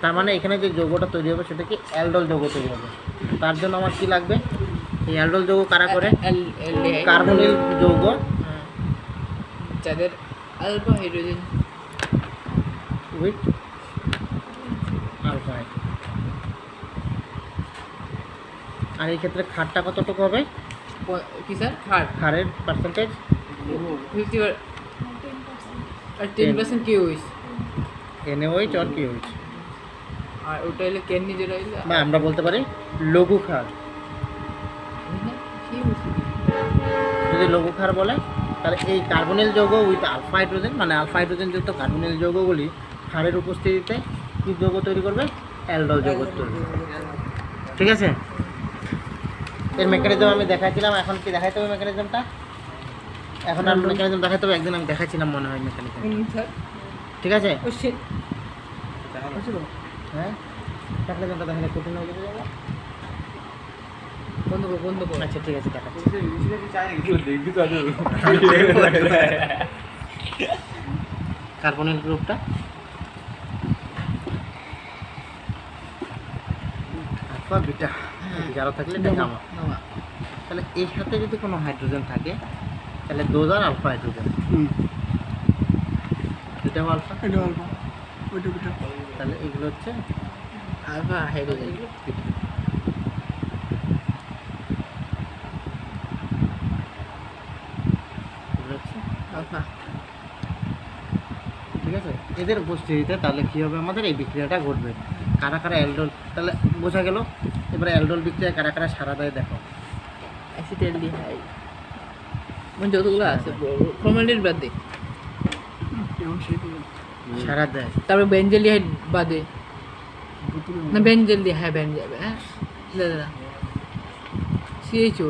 তার মানে এখানে যে যৌগটা তৈরি হবে সেটা কি অ্যালডোল যৌগ তৈরি হবে। তার জন্য আমার কি লাগবে? এই অ্যালডোল যৌগ কারা করে? কার্বনিল যৌগ যাদের আলফা হাইড্রোজেন উইথ আলফা। আর এই ক্ষেত্রে ক্ষারটা কতটুকু হবে? কি স্যার? খার ক্ষারের পার্সেন্টেজ 50 আর 10% কিউইস, NaOH আর KOH, আর ওটা হলো ক্যান্ডি যেটা হলো বা আমরা বলতে পারি লঘু ক্ষার। যদি লঘু ক্ষার বলে তাহলে এই কার্বনিল যৌগ উইথ আলফা হাইড্রোজেন মানে আলফা হাইড্রোজেন যুক্ত কার্বনিল যৌগগুলি ক্ষারের উপস্থিতিতে কী যৌগ তৈরি করবে? অ্যালডোল যৌগ তৈরি করবে, ঠিক আছে? এর মেকানিজম আমি দেখাইছিলাম, এখন কি দেখাইতে হবে মেকানিজমটা? এখন আর মেকানিজম দেখাইতে হবে, একদিন আমি দেখাইছিলাম মনে হয় মেকানিজম, স্যার। ঠিক আছে? ও শিট, হ্যাঁ, মেকানিজমটা দেখালে কঠিন হয়ে যাবে। বন্ধ কর। আচ্ছা ঠিক আছে, দেখাচ্ছি। দেখবি তো আজও কার্বনিল গ্রুপটা আলফা বিটা, যারা থাকলে এটা গামা। তাহলে এই সাথে যদি কোনো হাইড্রোজেন থাকে তাহলে দোজ আর আলফা হাইড্রোজেন, এটাও আলফা, এটা অল্প ওইটা বিটা। তাহলে এগুলো হচ্ছে আলফা হাইড্রোজেন। এগুলো হচ্ছে আলফা, ঠিক আছে? এদের উপস্থিতিতে তাহলে কী হবে? আমাদের এই বিক্রিয়াটা ঘটবে। কারা কারা অ্যালডোল, তাহলে বোঝা গেল। এবারে অ্যালডোল বিক্রিয়া কারা কারা সারা দেয় দেখো। অ্যাসিটালডিহাইড মানে যতগুলো আছে ফর্মালডিহাইড বাদ দে, যেমন সেই সারা দেয়, তারপরে বেনজেলডিহাইড বাদে, বোতলে না বেনজেলডি, হ্যাঁ বেনজেল, হ্যাঁ দাদা সিএইচও,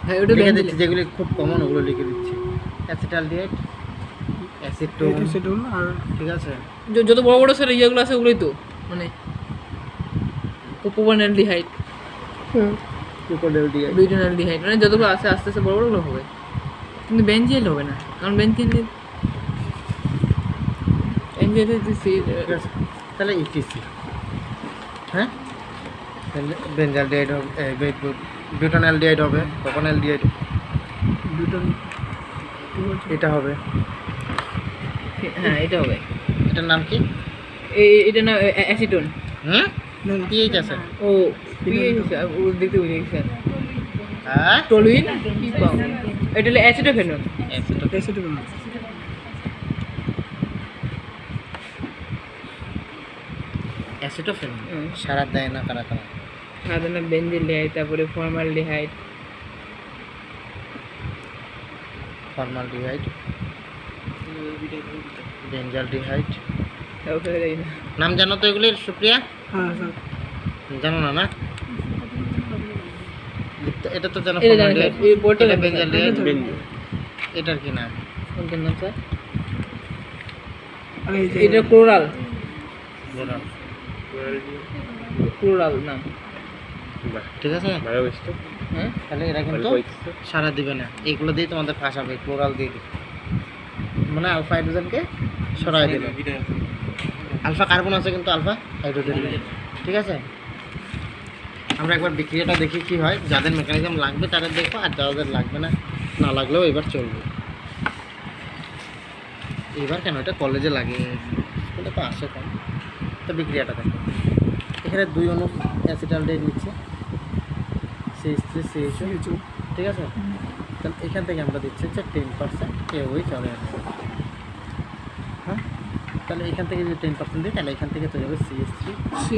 হ্যাঁ ওটা লিখে বেনজেল। দিচ্ছি, যেগুলি খুব কমন ওগুলো লিখে দিচ্ছি। অ্যাসিটালডিহাইড, অ্যাসিটোন, অ্যাসিডল আর ঠিক আছে? যত বড় বড় স্যার ইয়েগুলো আছে ওগুলোই তো মানে প্রোপানডিহাইড, ক্রোকোডাইলডিহাইড, বিউটানডিহাইড, মানে যতগুলো আছে আস্তে আস্তে বড় বড়গুলো হবে, কিন্তু বেনজেল হবে না, কারণ বেনজেল ঠিক আছে? তাহলে ইটিসি, হ্যাঁ, বেনজালডিহাইড হবে, বিউটানঅ্যালডিহাইড হবে, প্রোপানঅ্যালডিহাইড, বিউটন এটা হবে। হ্যাঁ এটা হবে। এটার নাম কি? এটা না অ্যাসিটোন। হুম, না না পিএইচ আছে। ও ও দেখতে বুঝে গেছি স্যার, হ্যাঁ, টলুইন কি পাও, এটা হলো অ্যাসিটোফেনল। অ্যাসিডল অ্যাসিটোফেন সারা দেয় না কারা কারা? সাধারণত বেনজেলডিহাইড, তারপরে ফর্মালডিহাইড, ফর্মালডিহাইড, বেনজালডিহাইড, তারপরে এই না নাম জানো তো এগুলির সুপ্রিয়া? হ্যাঁ স্যার জানো না? না, এটা তো জানো, এটা জানি ফর্মালডিহাইড, স্যার, এই বোর্ডটা এটা জানি স্যার। বেনজালডিহাইড। বেনজাল। এটার কি নাম? কোনটার নাম স্যার? আর এই যে এটা ক্লোরাল, বোরান। ক্লোরাল নাম। ঠিক আছে? হ্যাঁ তাহলে এরা কিন্তু সারা দিবে না, এগুলো দিয়ে তোমাদের ফাঁসাবে, ক্লোরাল দিয়ে দিবে, মানে আলফা হাইড্রোজেনকে সরাই দেবে। আলফা কার্বন আছে কিন্তু আলফা হাইড্রোজেন নেই, ঠিক আছে? আমরা একবার বিক্রিয়াটা দেখি কি হয়। যাদের মেকানিজম লাগবে তাদের দেখবো, আর যাদের লাগবে না, না লাগলেও এবার চলবে। এবার কেন, এটা কলেজে লাগে, স্কুলে তো আসে কম। তো বিক্রিয়াটা দেখো, এখানে 2 অণু অ্যাসিটালডিহাইড নিচ্ছে, CH3CHO, ঠিক আছে? তাহলে এখান থেকে আমরা দিচ্ছি হচ্ছে 10% KOH আর NaOH, হ্যাঁ? তাহলে এখান থেকে যদি 10% দিই তাহলে এখান থেকে তৈরি হবে CH3,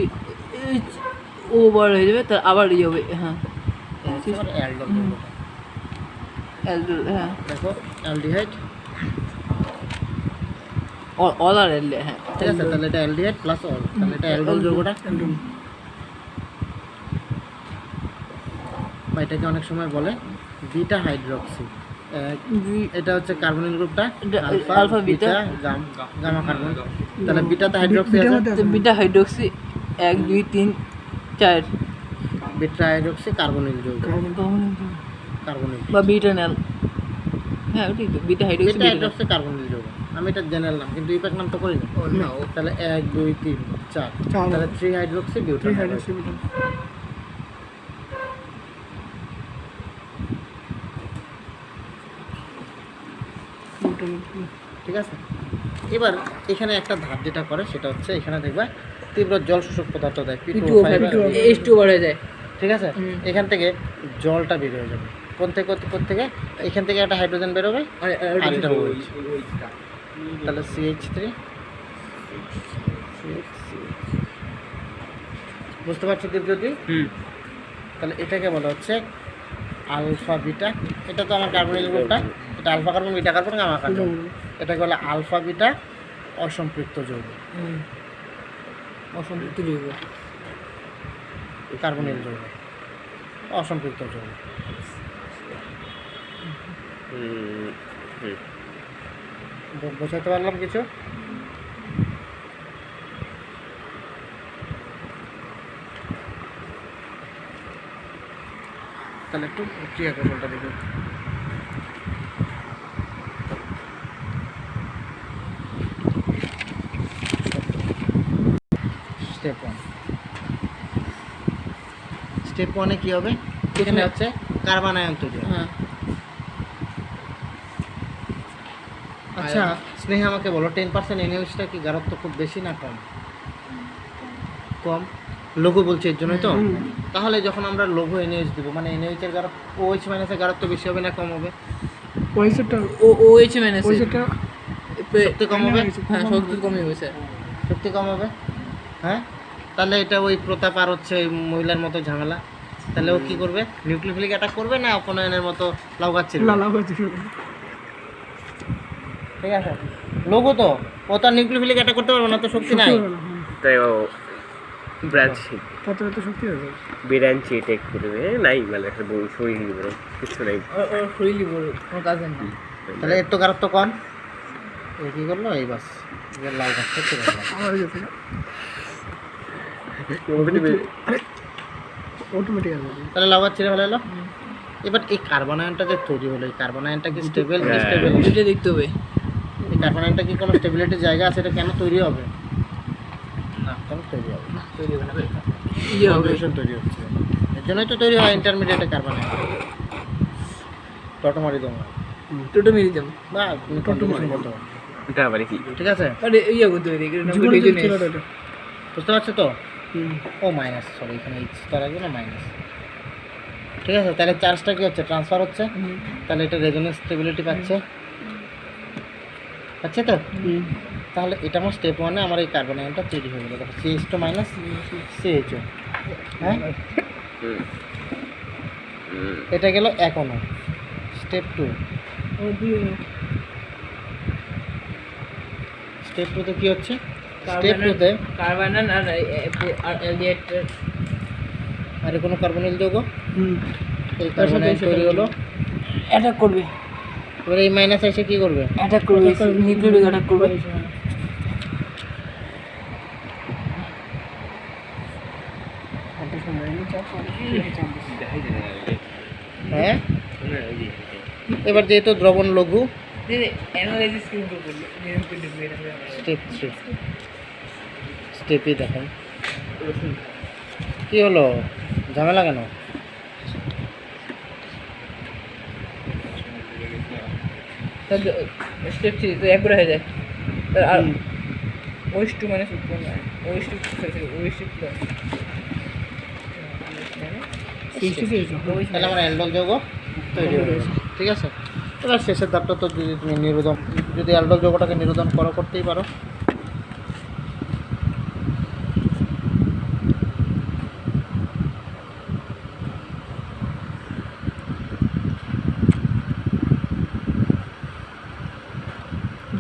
ওভার হয়ে যাবে, তার আবার ইয়ে হবে। হ্যাঁ আবার অ্যালডোল। অ্যালডোল, হ্যাঁ দেখো অ্যালডিহাইড, অল আর এল, হ্যাঁ ঠিক আছে? তাহলে এটা অ্যালডিহাইড প্লাস অল, তাহলে এটা অ্যালডোল যৌগটা, বা এটাকে অনেক সময় বলে বিটা হাইড্রক্সি, এটা হচ্ছে কার্বনিল গ্রুপটা এটা alpha alpha, beta. Gamma carbon. তাহলে বিটাতে হাইড্রোক্সি বিটার আছে, মধ্যে তো beta hydroxy 1 2 3 4 beta hydroxy carbonyl যৌগ, কার্বনিল বা বিটানল। হ্যাঁ ঠিক তো, beta hydroxy beta hydroxy carbonyl যৌগ। আমি এটা জেনারেল নাম, কিন্তু ইফেক্ট নাম তো করিনি। তাহলে 1 2 3 4, চার। তাহলে 3 হাইড্রোক্সি থ্রি বিউটানল। হাইড্রোক্সি বিউটান। ঠিক আছে। এবার এখানে একটা ধাপ যেটা করে সেটা হচ্ছে এখানে দেখবা তীব্র জল শোষক পদার্থ দেয় P2O5, H2 বাড়ে যায়। ঠিক আছে। এখান থেকে জলটা বের হয়ে যাবে কোন থেকে এখান থেকে একটা হাইড্রোজেন বেরোবে আর আর এটা OH। তাহলে CH3 বুঝতে পারছো দীপ্তি? তাহলে এটাকে বলা হচ্ছে আলফা বিটা। এটা তো আমার কার্বনিল গ্রুপটা, এটা alpha carbon beta carbon gamma carbon. এটাকে বলে আলফা বিটা অসম্পৃক্ত যৌগ, অসম্পৃক্ত যৌগ। কার্বনিল যৌগ, অসম্পৃক্ত যৌগ। বোঝাতে পারলাম কিছু? তাহলে একটু ক্রিয়া কৌশলটা দেখুন। স্টেপ 1, স্টেপ 1-এ কি হবে? এখানে হচ্ছে কার্বন আয়ন তৈরি হবে। হ্যাঁ আচ্ছা স্নেহা আমাকে বলো 10% NaOH-টা কি গাঢ়ত্ব খুব বেশি না কম? কম। লঘু বলছে এর জন্যই তো। তাহলে যখন আমরা লঘু NaOH দিব, মানে NaOH এর গাঢ় OH মাইনাসের গাঢ়ত্ব বেশি হবে না কম হবে? ওইসবটা OH মাইনাস ওইসবটা শক্তি কম হবে। হ্যাঁ শক্তি কমে গেছে। শক্তি কম হবে, হ্যাঁ। তাহলে এটা ওই প্রতাপ আর হচ্ছে ওই মহিলার মতো ঝামেলা। তাহলে ও কি করবে? নিউক্লিওফিলিক অ্যাটাক করবে না অপনয়নের মতো লাউ গাছ লালা হয়েছে ঠিক আছে। লঘু তো ও তো নিউক্লিওফিলিক অ্যাটাক করতে পারবে না, তো শক্তি নাই। তাই ও ব্রাঞ্চ কত এত শক্তি আছে? বিরাঞ্চি টেক করবে নাই মানে একটা বউ শরীর বড় কিছু নাই। ওর শরীরই বড়, কোনো কাজ নেই। তাহলে এর তো গাঢ়ত্ব কম। এ কি করলো? এই বাস এবার লাউ গাছ করতে পারলো। আমার হয়ে গেছে অটোমেটিক আছে। তাহলে লাউ গাছ ছেড়ে ফেলে এলো। এবার এই কার্বন আয়নটা যে তৈরি হলো, এই কার্বন আয়নটা কি স্টেবল? স্টেবল। এটা দেখতে হবে। এই কার্বন আয়নটা কি কোনো স্টেবিলিটির জায়গা আছে? এটা কেন তৈরি হবে না? কেন তৈরি হবে না? তৈরি হবে না, ইয়ে হবে। Combination তৈরি হচ্ছে, এর জন্যই তো তৈরি হয় ইন্টারমিডিয়েটে কার্বন আয়ন। টটোমারি দোমা টোটো মেরে যাবো। বা কন্ট্রিবিউশন করতে হবে। এটা আবার কি? ঠিক আছে, আরে ইয়ে করতে হবে, জীবনে যদি ছিল এটা বুঝতে পারছো তো? ও মাইনাস, সরি এখানে এইচ তার আগে না মাইনাস। ঠিক আছে, তাহলে চার্জটা কি হচ্ছে? ট্রান্সফার হচ্ছে। তাহলে এটা রেজোনেন্স স্টেবিলিটি পাচ্ছে তো। তাহলে এটা আমার স্টেপ 1-এ আমার এই কার্বন আয়নটা তৈরি হয়ে গেল। দেখো CH2 মাইনাস CHO, হ্যাঁ। এটা গেল 1 অণু। স্টেপ 2, স্টেপ 2-তে কি হচ্ছে? স্টেপ 2-তে কার্বন আর অ্যালডিহাইড আর কোনো কার্বনিল যৌগ, এই কার্বন আয়ন তৈরি হলো। অ্যাটাক করবে। এবার এই মাইনাস এসে কি করবে? অ্যাটাক করবে, নিউক্লিওফিলিক অ্যাটাক করবে। হ্যাঁ। এবার যেহেতু দ্রবণ লঘু, অ্যানালাইসিস কিন্তু করবে। স্টেপ 3, স্টেপই দেখেন কি হলো, ঝামেলা কেন? স্টেপ 3 তো একবারে হয়ে যায়। আর OH2 মাইনাস উৎপন্ন হয়, OH2 OH2 প্লাস। তাহলে আমার অ্যালডোল যৌগ তৈরি হয়ে গেছে। ঠিক আছে, এবার শেষের ধাপটা তো যদি তুমি নিরোধন, যদি অ্যালডোল যৌগটাকে নিরোধন করতেই পারো।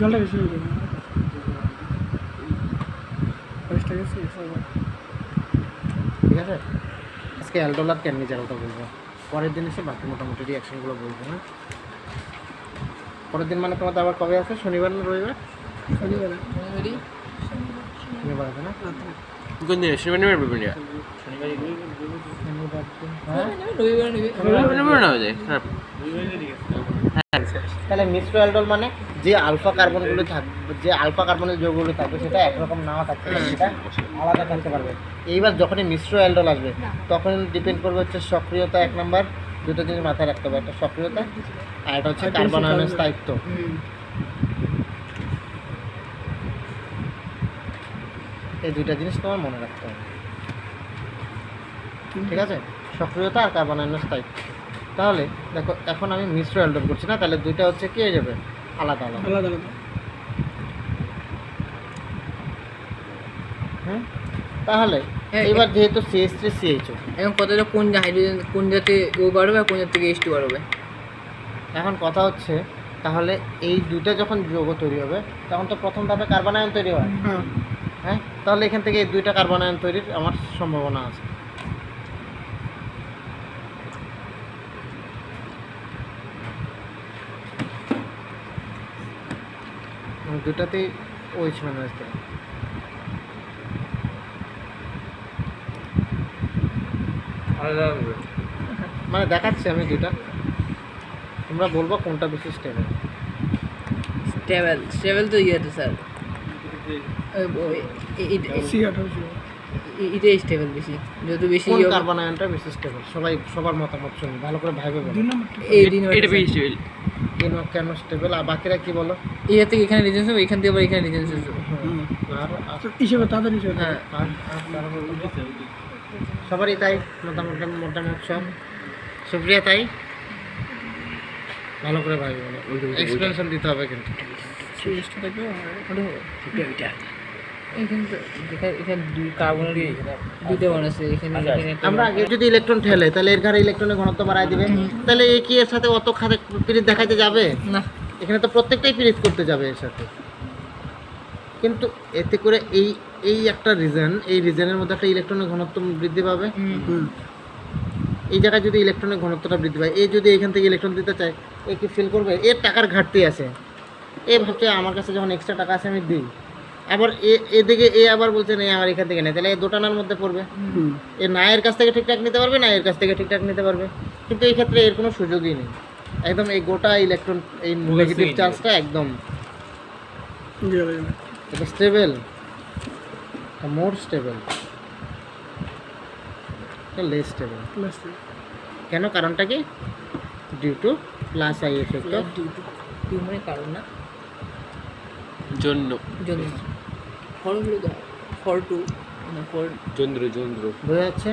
জলটা বেশি হয়ে যাবে। পয়সা গেছে ঠিক আছে, আজকে অ্যালডোল আর ক্যানমিজার কথা বলবো, পরের দিন এসে বাকি মোটামুটি রিয়াকশনগুলো বলবো। হ্যাঁ। পরের দিন মানে তোমাদের আবার কবে আছে? শনিবার না রবিবার? শনিবারে জানুয়ারি শনিবার আছে না? রাত্রে। কোন দিন শনিবার রবিবার শনিবার দিন, হ্যাঁ। রবিবার নেবে রবিবার না হয়ে যায় খারাপ তাহলে মিশ্র অ্যালডোল মানে যে আলফা কার্বনগুলো থাকবে, যে আলফা কার্বনের যৌগগুলো থাকবে সেটা একরকম নাও থাকতে পারে, সেটা আলাদা থাকতে পারবে। এইবার যখনই মিশ্র অ্যালডোল আসবে তখন ডিপেন্ড করবে হচ্ছে সক্রিয়তা, এক নাম্বার। দুটো জিনিস মাথায় রাখতে হবে, একটা সক্রিয়তা আর একটা হচ্ছে কার্বন আয়নের স্থায়িত্ব। এই দুইটা জিনিস তোমার মনে রাখতে হবে, ঠিক আছে? সক্রিয়তা আর কার্বন আয়নের স্থায়িত্ব। তাহলে দেখো এখন আমি মিশ্র অ্যালডোল করছি না, তাহলে দুইটা হচ্ছে কি হয়ে যাবে? আলাদা আলাদা। আলাদা আলাদা। হুম, তাহলে এবার যেহেতু CH3 CHO, এখন কতটা কোন হাইড্রোজেন কোন জাতে ও বাড়বে আর কোন জাত থেকে H2 বাড়বে? এখন কথা হচ্ছে তাহলে এই দুইটা যখন যৌগ তৈরি হবে তখন তো প্রথম ধাপে কার্বন আয়ন তৈরি হয়, হ্যাঁ হ্যাঁ? তাহলে এখান থেকে এই দুইটা কার্বন আয়ন তৈরির আমার সম্ভাবনা আছে। দুটাতেই OH মাইনাস দেয়। মানে দেখাচ্ছি আমি দুইটা, তোমরা বলবো কোনটা বেশি স্টেবল। স্টেবল তো ইয়েতে স্যার এটাই স্টেবল বেশি, যত বেশি কোন কার্বন আয়নটা বেশি স্টেবল? সবার মতামত শুনি, ভালো করে ভাইবে বলো। 2 নম্বর এই দিন এটা বেশি স্টেবল কেন স্টেবল? আর বাকিরা কি বলো? এই থেকে এখানে রিজেন্স হবে, এখান থেকে আবার এখানে রিজেন্স হবে। আর হিসেবে তাদের হিসেবে হ্যাঁ তারা বললো সবারই তাই মোটামুটি সব। সুপ্রিয়া তাই? ভালো করে ভাই বলো, এক্সপ্লেনেশন দিতে হবে কিন্তু। এখানে দুই কার্বনের দুইটা মান আছে, এখানে আমরা আগে যদি ইলেকট্রন ঠেলে তাহলে এর ঘরে ইলেকট্রনের ঘনত্ব বাড়ায় দিবে, তাহলে এ কি এর সাথে অত খাতে পিরিত দেখাতে যাবে? না এখানে তো প্রত্যেকটাই পিরিত করতে যাবে এর সাথে। কিন্তু এতে করে এই একটা রিজন, এই রিজনের মধ্যে একটা ইলেকট্রনের ঘনত্ব বৃদ্ধি পাবে। এই জায়গায় যদি ইলেকট্রনের ঘনত্বটা বৃদ্ধি পায়, এই যদি এখান থেকে ইলেকট্রন দিতে চায়, এ কি ফিল করবে? এর টাকার ঘাটতি আছে, এ ভাবছে আমার কাছে যখন এক্সট্রা টাকা আছে আমি দিই। আবার এদিকে এ আবার বলছে নেই আমার এখান থেকে নেই, তাহলে এ দোটানার মধ্যে পড়বে। এ না এর কাছ থেকে ঠিকঠাক নিতে পারবে, না এর কাছ থেকে ঠিকঠাক নিতে পারবে। কিন্তু এই ক্ষেত্রে এর কোনো সুযোগই নেই, একদম এই গোটা ইলেকট্রন এই নেগেটিভ চার্জটা একদম এটা stable, more stable, less stable. কেন? কারণটা কি? Due to plus I effect of টু মানে কারণ না জন্য জন্য ফলগুলো ফর টু না ফর যন্দ্র বোঝা যাচ্ছে?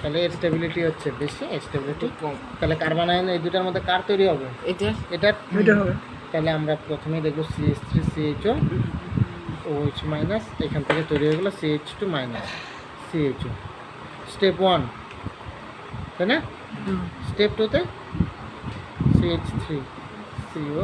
তাহলে এর স্টেবিলিটি হচ্ছে বেশি, স্টেবিলিটি কম। তাহলে কার্বন আয়ন এই দুটার মধ্যে কার তৈরি হবে? এটা এটার। এটা হবে তাহলে আমরা প্রথমেই দেখবো CH3 CHO OH মাইনাস, এখান থেকে তৈরি হয়ে গেলো CH2 মাইনাস CHO, স্টেপ 1, তাই না? স্টেপ 2তে CH3 CO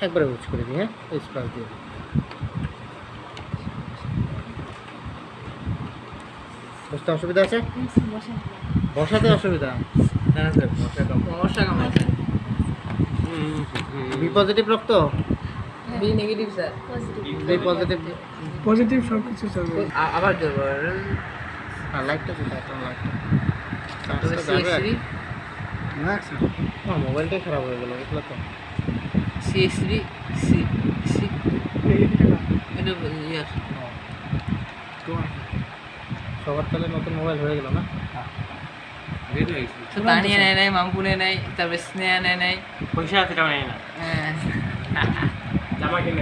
একবারে ইউজ করে দিই, হ্যাঁ H+ দিয়ে। বুঝতে অসুবিধা আছে? বসাতে অসুবিধা? সমস্যা কেমন আছে? বি পজিটিভ রক্ত, B negative sir, B positive. Positive সব কিছু চলবে আবার দেবো লাইটটা কোথায়? একটা লাইটটা CH3 আমার মোবাইলটাই খারাপ হয়ে গেলো, বুঝলো তো? CH3 এটা ইয়ার সবার তাহলে নতুন মোবাইল হয়ে গেল না? তানিয়া নেয় নাই, মামপুনে নেয়, তারপরে স্নেহা নেয় নাই। পয়সা আছে টাকা নেই না হ্যাঁ জামা কিনে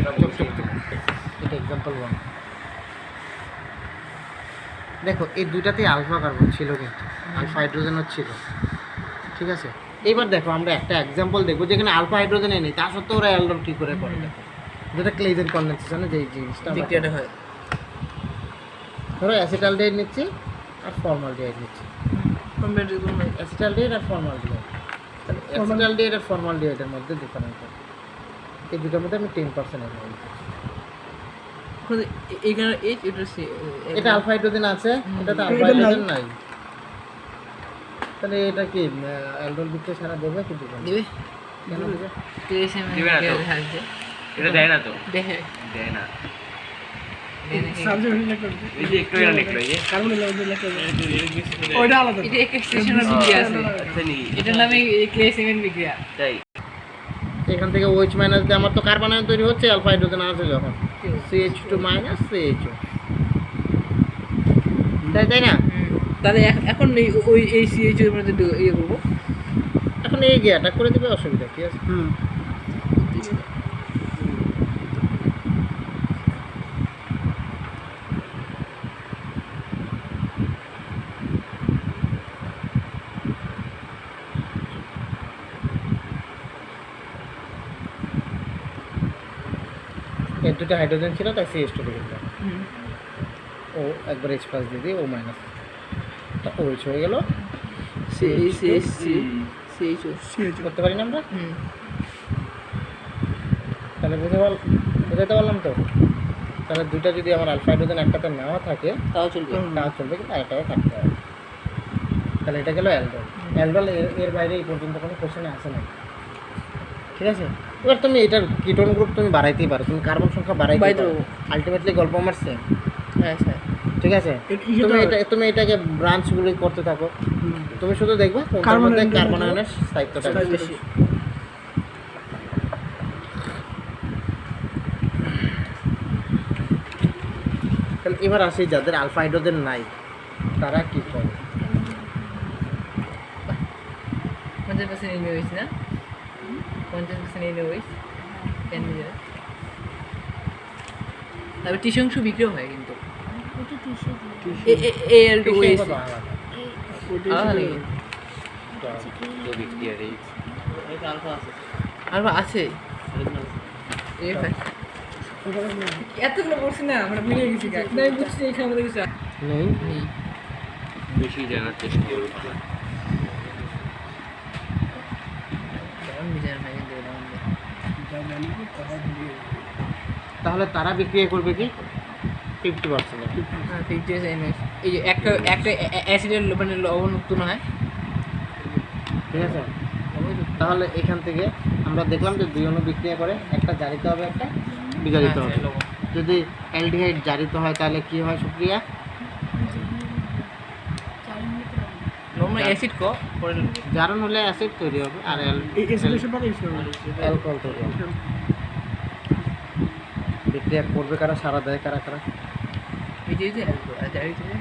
এটা এক্সাম্পল 1। দেখো এই দুইটাতেই আলফা কার্বন ছিল, কিন্তু আলফা হাইড্রোজেনও ছিল, ঠিক আছে? এইবার দেখো আমরা একটা এক্সাম্পল দেখবো যেখানে আলফা হাইড্রোজেনে নেই, তা সত্ত্বেও ওরা অ্যালডোল কী করে করে, দেখো যেটা ক্লেজেন কনডেনসেশনে যেই জিনিসটা আমরা বিক্রিয়াটা হয়। ধরো অ্যাসিটালডিহাইড নিচ্ছি আর ফর্মালডিহাইড নিচ্ছি, অ্যাসিটালডিহাইড আর ফর্মালডিহাইড, তাহলে অ্যাসিটালডিহাইড আর ফর্মালডিহাইডের মধ্যে ডিফারেন্স আছে। এই দুটোর মধ্যে আমি 10% নেব। এখানে এটা এটা আলফা হাইড্রোজেন আছে, এটাতে আলফা এটা নাই। হাইড্রোজেন নাই। তাহলে এটা কি অ্যালডোল বিক্রিয়া ছাড়া দেবে কি দেবে না? দিবে কেন দেবে? দিবে না তো। এটা দেয় না তো, দেখে দেয় না। সাবজেক্ট লেখা করবে এই যে একটু এটা লিখলো, এই যে কার্বনের লেভেল লেখা করবে ওইটা আলাদা এটা এক্সটেনশনাল বিক্রিয়া আছে, আচ্ছা নি এটার নামে ক্লে সিমেন্ট বিক্রিয়া। তাই। এখান থেকে OH মাইনাস দিয়ে আমার তো কার্বন আয়ন তৈরি হচ্ছে, আলফা হাইড্রোজেন আছে যখন CH2 মাইনাস CHO, তাই না? তাহলে এখন ওই এই সিএইচ এর মধ্যে ইয়ে করবো। এখন এই গিয়াটা করে দিবে, অসুবিধা কি আছে? হুম এর দুটো হাইড্রোজেন ছিল তাই CH2 দিয়ে দিলাম, ও একবার H+ দিয়ে দিই, ও মাইনাস, তা OH হয়ে গেল। সিএইচ সিএইচ করতে পারি না আমরা? তাহলে বুঝাতে পারলাম তো। তাহলে দুইটা যদি আমার আলফা হাইড্রোজেন একটাতে নাও থাকে তাও চলবে। তাও চলবে, কিন্তু আরেকটাও থাকতে হবে। তাহলে এটা গেল অ্যালডোল। অ্যালডোল এর বাইরে এই পর্যন্ত কোনো কোশ্চেনে আসে না, ঠিক আছে? এবার তুমি এটার কিটোন গ্রুপ তুমি বাড়াইতেই পারো, তুমি কার্বন সংখ্যা বাড়াইতে বাড়াইতে পারো, পারবো। আলটিমেটলি গল্প আমার সেম, হ্যাঁ স্যার। ঠিক আছে? তুমি এটাকে ব্রাঞ্চগুলি করতে থাকো, তুমি শুধু দেখবা কোনটার কার্বন মধ্যে আয়ন কার্বন আয়নের স্থায়িত্বটা বেশি। তাহলে এবার আসি যাদের আলফা হাইড্রোজেন নাই তারা কি করে? 50% এনে হয়েছে না, 50% এনে হয়েছে কেন নিজে। তারপর টিস্যু অংশ বিক্রিও হয় কিন্তু AL2 OH কত আলাদা? তো বিক্রিয়া রে আর আছে এই ভাই এতগুলো পড়ছি না, আমরা ভুলে গেছি না, আমি বুঝছি এখানে আমাদের কিছু নেই। নেই। বেশি জানার চেষ্টা করব। আমি জানি না কিন্তু এটা আমাদের তাহলে তারা বিক্রিয়া করবে কি 50%? 50% এই যে একটা অ্যাসিডের মানে লবণ উৎপন্ন হয়, ঠিক আছে? তাহলে এখান থেকে আমরা দেখলাম যে দুই অণু বিক্রিয়া করে, একটা জারিত হবে, একটা বিজারিত হবে। যদি অ্যালডিহাইড জারিত হয় তাহলে কি হয় সুক্রিয়া? লবণ অ্যাসিড পরে জারণ হলে অ্যাসিড তৈরি হবে আর এই এসিলেশন পরে এসে অ্যালকোহল তৈরি হবে। বিক্রিয়া করবে কারা, সারা দেয় কারা কারা? এই যে জারি থেকে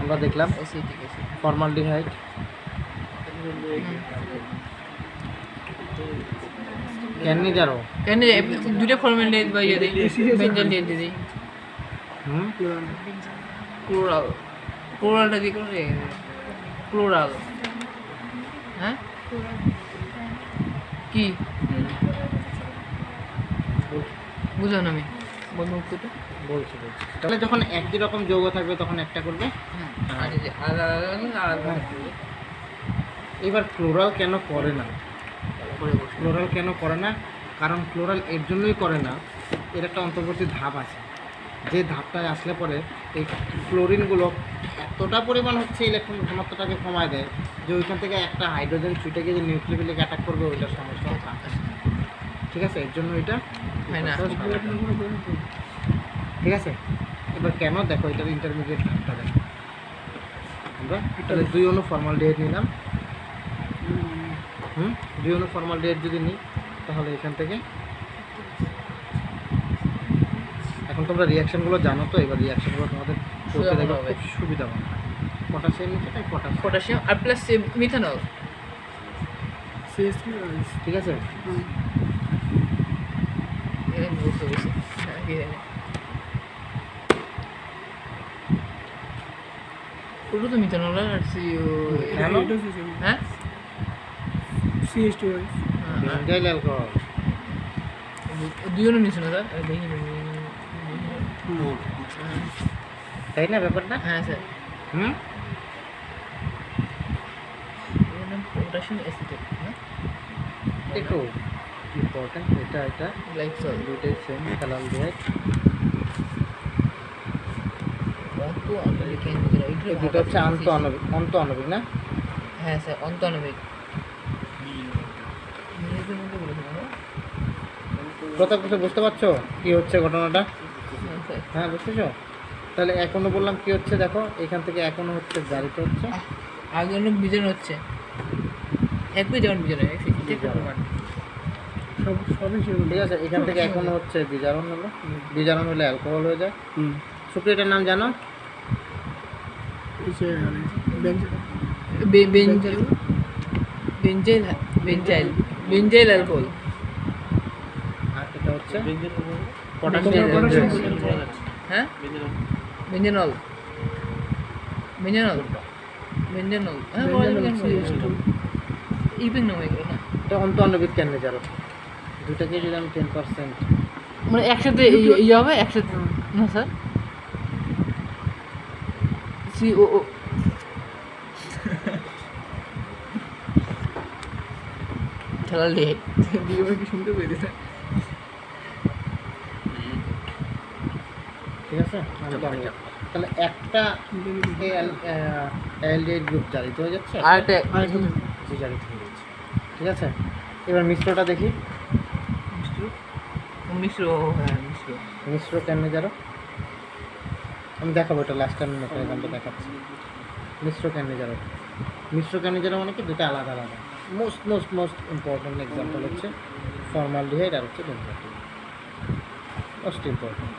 আমরা দেখলাম অ্যাসিডিক অ্যাসিড ফর্মালডিহাইড, ক্যান্নি জারো, কেন দুটো ফর্মালডিহাইড বা ইয়ে দেই, বেঞ্জল দিয়ে দিই, ক্লোরাল, ক্লোরালটা দিয়ে করে ক্লোরাল, হ্যাঁ কি বুঝলাম না আমি বলবো উত্তরটা। বলছি। তাহলে যখন একই রকম যৌগ থাকবে তখন একটা করবে। আর এই যে আলাদা আলাদা আলাদা এবার ক্লোরাল কেন করে না? করে বসে ক্লোরাল কেন করে না? কারণ ক্লোরাল এর জন্যই করে না, এর একটা অন্তর্বর্তী ধাপ আছে, যে ধাপটায় আসলে পরে এই ক্লোরিনগুলো এতটা পরিমাণ হচ্ছে ইলেকট্রন ঘনত্বটাকে কমায় দেয় যে ওইখান থেকে একটা হাইড্রোজেন ছুটে গিয়ে যে নিউক্লিওফিলিক অ্যাটাক করবে ওইটার সমস্যা থাকে, ঠিক আছে? এর জন্য এটা হয় না। ঠিক আছে? এবার কেন দেখো এটার ইন্টারমিডিয়েট ধাপটা দেখো, আমরা তাহলে 2 অণু ফর্মালডিহাইড নিলাম, 2 অণু ফর্মালডিহাইড যদি নিই তাহলে এখান থেকে এখন তোমরা রিয়াকশনগুলো জানো তো, এবার রিয়াকশনগুলো তোমাদের করতে দেখবে খুব সুবিধা হবে। পটাশিয়াম নিচ্ছে তাই পটাশিয়াম, পটাশিয়াম আর প্লাস মিথানল, সিএসপি ঠিক আছে? বুঝতে বুঝতে ওটা তো মিথানল আর হ্যাঁ সিএস2 বেঞ্জাইল অ্যালকোহল, দুজনে নিচ্ছে না স্যার, দেখি তাই না ব্যাপারটা? হ্যাঁ স্যার হুম, পটাশিয়াম অ্যাসিটেট, একটু ইম্পর্টেন্ট, এটা লাইক সল দুইটাই সেম খেলাল দিয়ে অন্ত আণবিক কেন্দ্র এই দুটো হচ্ছে অন্ত আণবিক না? হ্যাঁ স্যার অন্ত আণবিক মিনিটের মধ্যে বলেছিলাম না? প্রথম কিছু বুঝতে পারছো কি হচ্ছে ঘটনাটা? হ্যাঁ স্যার হ্যাঁ বুঝতেছো? তাহলে এখনো বললাম কি হচ্ছে দেখো, এখান থেকে এখনো হচ্ছে জারিত হচ্ছে। আগে অন্য বিজন হচ্ছে একই যেমন বিজন হয় সবই সেরকম। ঠিক আছে, এখান থেকে এখনো হচ্ছে বিজারণ হলো, বিজারণ হলে অ্যালকোহল হয়ে যায়। সুপ্রিয়টার নাম জানো? এই যে বেঞ্চ- benzyl benzyl benzyl benzyl alcohol আর এটা হচ্ছে পটাশিয়াম হ্যাঁ বেঞ্জানল বেঞ্জানল বেঞ্জানল হ্যাঁ ইপিং নাম এগুলো না এটা অন্ত আণবিক কেন্দ্রে দুটাকে যদি আমি 10% মানে একসাথে ইয়ে হবে একসাথে না স্যার সিও খেলা লে দিয়ে কি শুনতে পেয়ে দিতে ঠিক আছে? অন্ত আণবিক। তাহলে একটা অ্যালডিহাইড গ্রুপ জারিত হয়ে যাচ্ছে, আর একটা জি জারিত হয়ে যাচ্ছে। ঠিক আছে, এবার মিশ্রটা দেখি। মিশ্র হ্যাঁ মিশ্র মিশ্র কেমনে জারো আমি দেখাবো, এটা লাস্ট টাইম মেকানিজমটা দেখাচ্ছি। মিশ্র কেমনে জারো, মিশ্র কেমনে জারো মানে কি দুটো আলাদা আলাদা। মোস্ট ইম্পর্টেন্ট এক্সাম্পল হচ্ছে ফর্মালডিহাইড আর হচ্ছে বেনজাইল, মোস্ট ইম্পর্টেন্ট।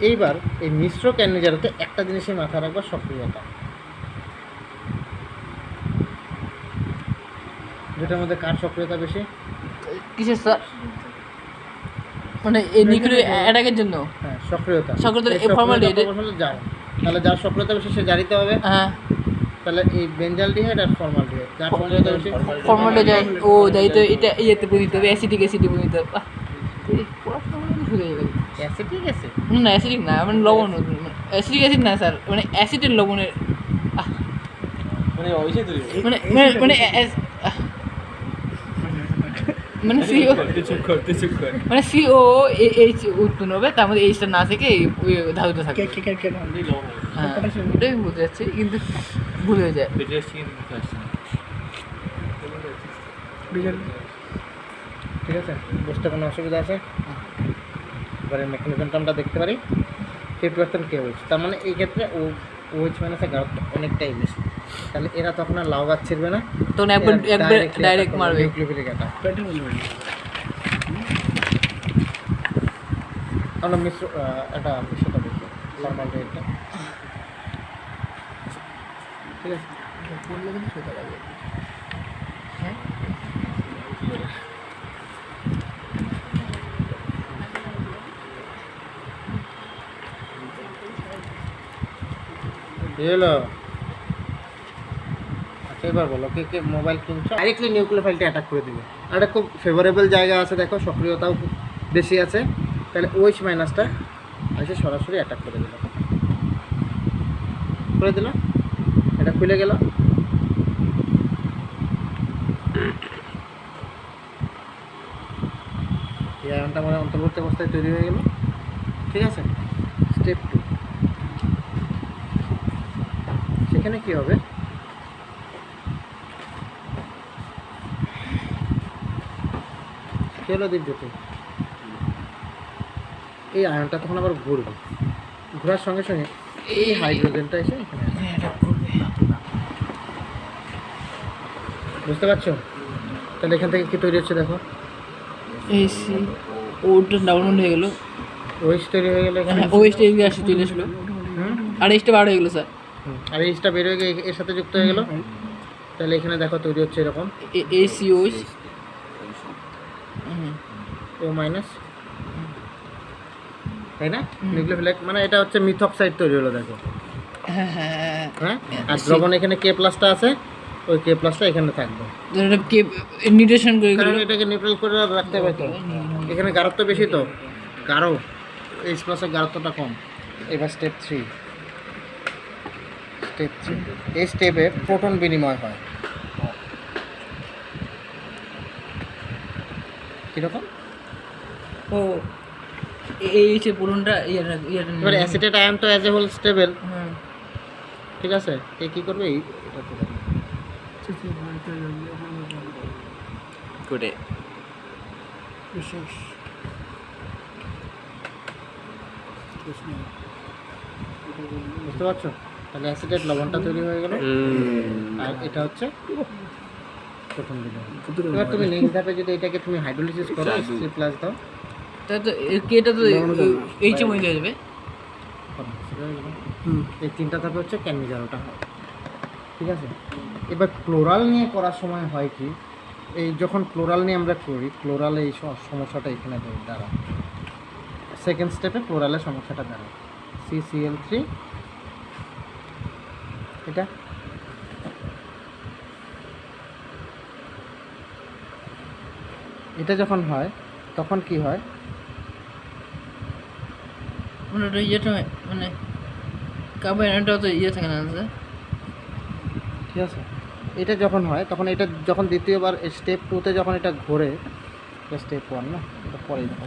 এইবার এই মিশ্র ক্যান্নিজারতে একটা জিনিসই মাথায় রাখবা, সক্রিয়তা। দুটার মধ্যে কার সক্রিয়তা বেশি? কিসের স্যার মানে এই নিউক্লিয়ার অ্যাটাকের জন্য হ্যাঁ সক্রিয়তা। সক্রিয়তা এই এই ফর্মালডিহাইড হলো যার, তাহলে যার সক্রিয়তা বেশি সে জারিতে হবে। হ্যাঁ তাহলে এই বেনজালডিহাইড আর ফর্মালডিহাইড যার সক্রিয়তা বেশি ফর্মালডিহাইড যায় ও যাই তো এটা ইয়েতে পরিণত হবে অ্যাসিডিক পরিণত হবে পড়াশোনা মানে শুরু হয়ে গেল অ্যাসিডিক আছে না অ্যাসিডিক না মানে লবণ অ্যাসিডিক অ্যাসিড না স্যার মানে অ্যাসিডের লবণের মানে অবশ্যই তৈরি মানে মানে মানে মানে সিও চুপ কর মানে সিও এইচ উৎপন্ন হবে তার মধ্যে এইচটা না থেকে ওই ধাতুতে থাকে কে কে কে কে নাম? হ্যাঁ ওটাই আমি বলতে যাচ্ছি কিন্তু ভুল হয়ে যায় বিজার ঠিক আছে, বুঝতে কোনো অসুবিধা আছে? এবারে মেকানিজমটা আমরা দেখতে পারি 50% কেওএইচ, তার মানে এই ক্ষেত্রে ওএইচ মাইনাসের গাঢ়ত্ব অনেকটাই বেশি। তাহলে এরা তখন আর লাউ গাছ ছিড়বে না, তখন একবার ডাইরেক্ট মারবে নিউক্লিওফিলিক অ্যাটাক। পেটে বলবেন আমরা মিশ্র একটা মিশ্রটা দেখি ফর্মালডিহাইডটা। ঠিক আছে, পড়লে কিন্তু সোজা লাগবে হ্যাঁ এলো। আচ্ছা এবার বলো কে কে মোবাইল কিনছো, ডাইরেক্টলি নিউক্লিওফাইলটা অ্যাটাক করে দিবে। আর একটা খুব ফেভারেবল জায়গা আছে, দেখো সক্রিয়তাও বেশি আছে, তাহলে ওএইচ মাইনাসটা এসে সরাসরি অ্যাটাক করে দিল, এটা খুলে গেল। এই আয়নটা মানে অন্তর্বর্তী অবস্থায় তৈরি হয়ে গেল। ঠিক আছে, স্টেপ 2, সেখানে কি হবে? কি হলো দীপজ্যোতি? এই আয়নটা তখন আবার ঘুরবে, ঘোরার সঙ্গে সঙ্গে এই হাইড্রোজেনটা এসে এখানে বুঝতে পারছো? তাহলে এখান থেকে কি তৈরি হচ্ছে দেখো, এসি ওটা ডাউনলোড হয়ে গেল ওএইচ তৈরি হয়ে গেল এখানে। ওয়েস্টে এদিকে আসে চলে আসলো আর এইচটা বার হয়ে গেলো স্যার আর এইচটা বের হয়ে গিয়ে এর সাথে যুক্ত হয়ে গেল। তাহলে এখানে দেখো তৈরি হচ্ছে এরকম এসি ওইচ ও মাইনাস, তাই না? নিউক্লিওফিলিক মানে এটা হচ্ছে মিথক্সাইড তৈরি হলো দেখো। হ্যাঁ হ্যাঁ হ্যাঁ, আর দ্রবণ এখানে কে প্লাসটা আছে, ওই কে প্লাসটা এখানে থাকবে, এটা কে নিউট্রিশন করে কারণ এটাকে নিউট্রাল করে রাখতে হবে তো। এখানে গাঢ়ত্ব বেশি তো, গাঢ় এইচ প্লাসের গাঢ়ত্বটা কম। এবার স্টেপ 3, এই স্টেপে প্রোটন বিনিময় হয়। কীরকম? ও এই হচ্ছে পুরনটা ইয়াটা এবার অ্যাসিটেট আয়ন তো অ্যাজ এ হোল স্টেবল, হ্যাঁ ঠিক আছে? এ কী করবে? এটা তুলে নেবে। করে বিশেষ বুঝতে পারছো? তাহলে অ্যাসিটেট লবণটা তৈরি হয়ে গেল, আর এটা হচ্ছে প্রথম বিনিময়। এবার তুমি নেক্সট ধাপে যদি এটাকে তুমি হাইড্রোলিসিস করো, H3+ দাও, তাই তো এটা তো এইচে মধ্যে হয়ে যাবে। এই তিনটা ধাপে হচ্ছে ক্যানমিজারোটা হয়, ঠিক আছে? এবার ক্লোরাল নিয়ে করার সময় হয় কি, এই যখন ক্লোরাল নিয়ে আমরা করি, ক্লোরালে এই সমস্যাটা এখানে দাঁড়ায়। সেকেন্ড স্টেপে ক্লোরালের সমস্যাটা দাঁড়ায়, CCl3 এটা এটা যখন হয় তখন কি হয়, মানে ওটা ইয়েটা মানে কার্বোহাইড্রেটটাও তো ইয়ে থাকে না স্যার? ঠিক আছে? এটা যখন হয় তখন এটা যখন দ্বিতীয়বার স্টেপ 2-তে যখন এটা ঘোরে, স্টেপ 1 না, এটা পরেই দেখো।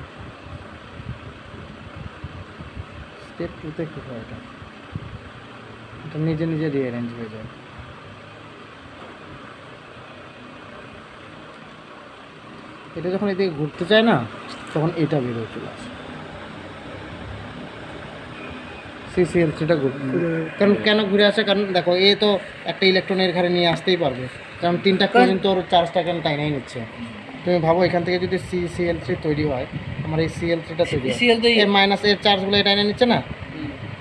স্টেপ 2-তে কী হয়, এটা নিজে নিজে রিঅ্যারেঞ্জ হয়ে যায়। এটা যখন এদিকে ঘুরতে চায় না, তখন এটা বেরোয় চলে আসে, CCl3টা কারণ কেন ঘুরে আসে? কারণ দেখো এ তো একটা ইলেকট্রনের ঘাড়ে নিয়ে আসতেই পারবে, কারণ তিনটা ক্লোরিন তো ওর চার্জটা কেন টাইনাই নিচ্ছে। তুমি ভাবো এখান থেকে যদি CCl3 তৈরি হয়, আমার এই Cl3টা তৈরি হয়, Cl তো এর মাইনাস এর চার্জগুলো এটা এনে নিচ্ছে না,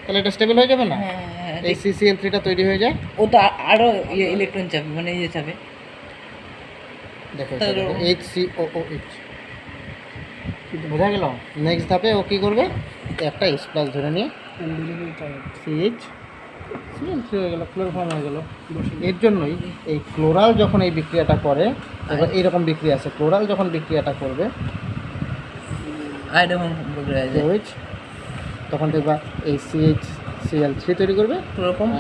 তাহলে এটা স্টেবল হয়ে যাবে না? হ্যাঁ এই CCl3টা তৈরি হয়ে যায়, ও তো আরো ইলেকট্রন চাপে মানে ইয়ে চাপে। দেখো HCOOH, বোঝা গেল? নেক্সট ধাপে ও কী করবে, একটা H+ ধরে নিয়ে CH হয়ে গেল, ক্লোরোফর্ম হয়ে গেল। এর জন্যই এই ক্লোরাল যখন এই বিক্রিয়াটা করে, এবার এইরকম বিক্রিয়া আছে, ক্লোরাল যখন বিক্রিয়াটা করবে আইডাম বলে যায় OH, তখন দেখবা এই CHCl3 তৈরি করবে, ক্লোরোফর্ম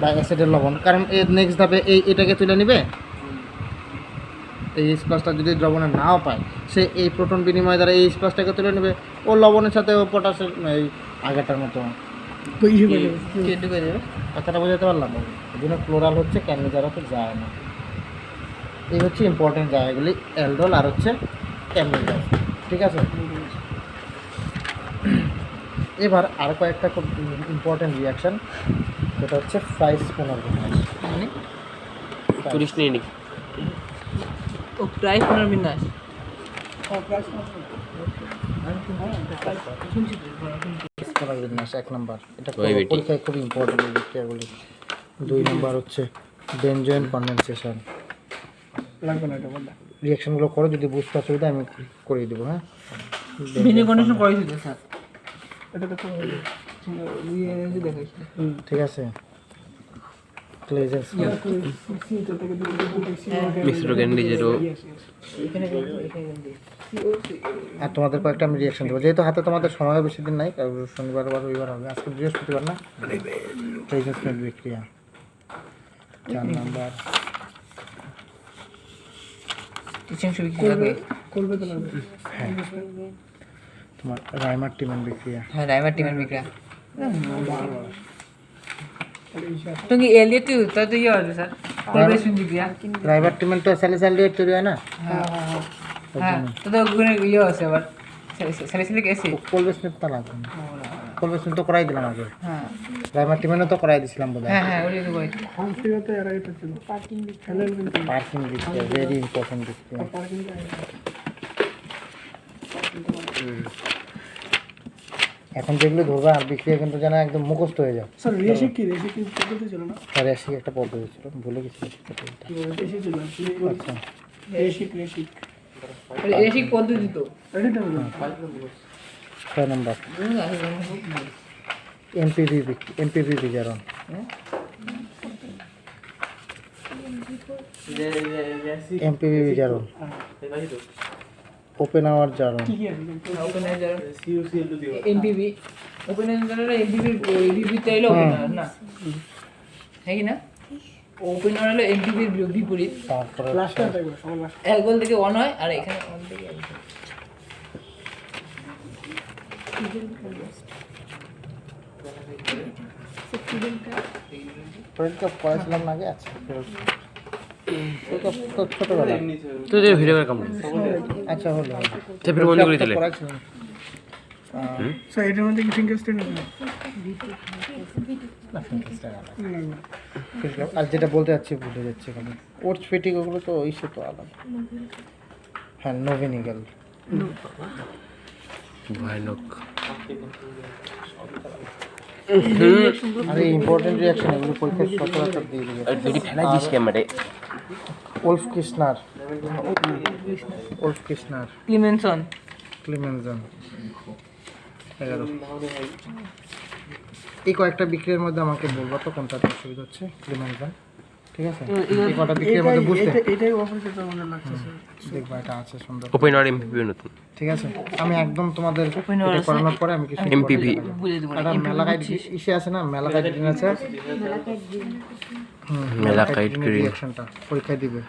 বা অ্যাসিডের লবণ। কারণ এর নেক্সট ধাপে এটাকে তুলে নেবে, এই H+টা যদি দ্রবণে নাও পায়, সে এই প্রোটন বিনিময় দ্বারা এই H+টাকে তুলে নেবে, ও লবণের সাথে ও পটাশের এই আগেরটার মতো কেটে হয়ে যাবে। কথাটা বোঝাতে পারলাম? এই জন্য ক্লোরাল হচ্ছে ক্যানমিজারোতে যায় না। এই হচ্ছে ইম্পর্টেন্ট জায়গাগুলি, অ্যালডোল আর হচ্ছে ক্যানমিজার, ঠিক আছে? এবার আর কয়েকটা খুব ইম্পর্টেন্ট রিয়াকশান, যেটা হচ্ছে ফ্রাইস পুনর্বিন্যাস। মানে টুরিস্ট নিয়ে নি ও প্রায় পুনর্বিন্যাস পুনর্বিন্যাস 1 নম্বর, এটা ওই বেটি। পরীক্ষায় খুব ইম্পর্টেন্ট এই বিক্রিয়াগুলি। 2 নম্বর হচ্ছে বেনজয়েন কনডেনসেশন। লাগবে না এটা বললে। রিয়াকশানগুলো করো, যদি বুঝতে অসুবিধা আমি করিয়ে দেবো, হ্যাঁ? বিনি কন্ডিশন করেছিল স্যার, এটা তো ইয়ে দেখাইছিল। ঠিক আছে? ক্লেজার মিশ্র ক্যান্ডিজেরও এখানে আর তোমাদের কয়েকটা আমি রিয়াকশন দেবো, যেহেতু হাতে তোমাদের সময় বেশি দিন নাই, কারণ শনিবার বা রবিবার হবে, আজকে বৃহস্পতিবার না, ক্লেজার বিক্রিয়া 4 নম্বর। টিচিং সুবিধা লাগবে। করবে তো লাগবে। হ্যাঁ, তোমার রাইমার টিমেন বিক্রিয়া। হ্যাঁ রাইমার টিমের বিক্রা তুমি এলিয়ে তুই তা তো ইয়ে আছে স্যার কলবেশন বিক্রিয়া। রাইমার টিমেন তো স্যালিসাইলডেট তৈরি হয় না, হ্যাঁ তো তো ওখানে ইয়ে আছে আবার স্যালিসিলিক অ্যাসিড। কলবেশনের তো লাগবে না, কলবেশন তো করাই দিলাম আগে, হ্যাঁ রাইমার টিমেনও তো করাই দিছিলাম বোধ হয়। হ্যাঁ হ্যাঁ ওই তো করেছি। হামফ্রিতে এরা এটা ছিল পার্কিং কিন্তু পার্কিং বিক্রিয়া ভেরি ইম্পর্টেন্ট বিক্রিয়া। পার্কিং এখন যেগুলো ধরবা আর বিক্রিয়া কিন্তু যেন একদম মুখস্থ হয়ে যায়। স্যার রেশিক কি পদ্ধতি ছিল না? তার আসি একটা পদ্ধতি ছিল, ভুলে গেছি পদ্ধতিটা। কি বলে রেশিক ছিল? আচ্ছা, রেশিক এসিক পদ্ধতি তো রেডি তো বলুন। 6 নম্বর এমপিভি বিজারণ। এমপিভি বিজারণ, ওপেন আওয়ার জারণ। কি কি আছে? ওপেনাইজার এনপিভি ওপেনাইজার এনপিভি এনপিভি চাইলো না না হ্যাঁ কি না ওপেনার হলো এমপিপির বিপরীত। তারপরে লাস্টটা দেখবো সবার লাস্ট। এক গোল থেকে ওয়ান হয় আর এখানে ওয়ান থেকে এক হয়। ফ্রেন্ড কাপ করেছিলাম না আগে, আচ্ছা তো ছোটবেলা, তো যে ভিডিও করে কমপ্লিট আচ্ছা হলো আচ্ছা ফির বন্ধ করে দিলে করেছিলাম। স্যার এটার মধ্যে কি ফিঙ্গার স্টেন আছে? না ফিঙ্গারসটা আলাদা। না। আর যেটা বলতে যাচ্ছি ভুলে যাচ্ছি এখানে, ওটস ফিটিং ওগুলো তো ওই সে তো আলাদা। হ্যাঁ নোভেনিগাল, ভয়ানক। আরে ইম্পর্টেন্ট রিঅ্যাকশন এগুলো পরীক্ষায় সচরাচর দিয়ে দিবে। আর দুটি ফেলাই দিস ক্যামেরায়। Wolff Kishner, Wolff Kishner, Clemmensen. Clemmensen 11। এই কয়েকটা বিক্রির মধ্যে আমাকে বলবো তো কোনটা অসুবিধা হচ্ছে। ক্লিমেনজন, ঠিক আছে? এই কটা বিক্রির মধ্যে বুঝতে এটাই অপোজিটের মধ্যে লাগছে স্যার। দেখবা এটা আছে সুন্দর, ওপেন আর এমপিপি নতুন ঠিক আছে? আমি একদম তোমাদের Open or এটা আছে? করানোর পরে আমি কিছু MPV বুঝে দেবো একটা মেলাকাইট ইসে আছে না, মেলাকাইট গ্রিন আছে। Malachite green. রিঅ্যাকশনটা পরীক্ষায় দিবে।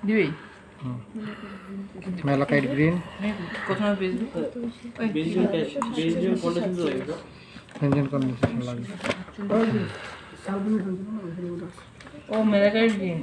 দিবেই। মেলাকাইট গ্রিন, কোথাও পেয়েছি ইঞ্জিন কন্ডিশন লাগে। ও মেলাকাইট গ্রিন।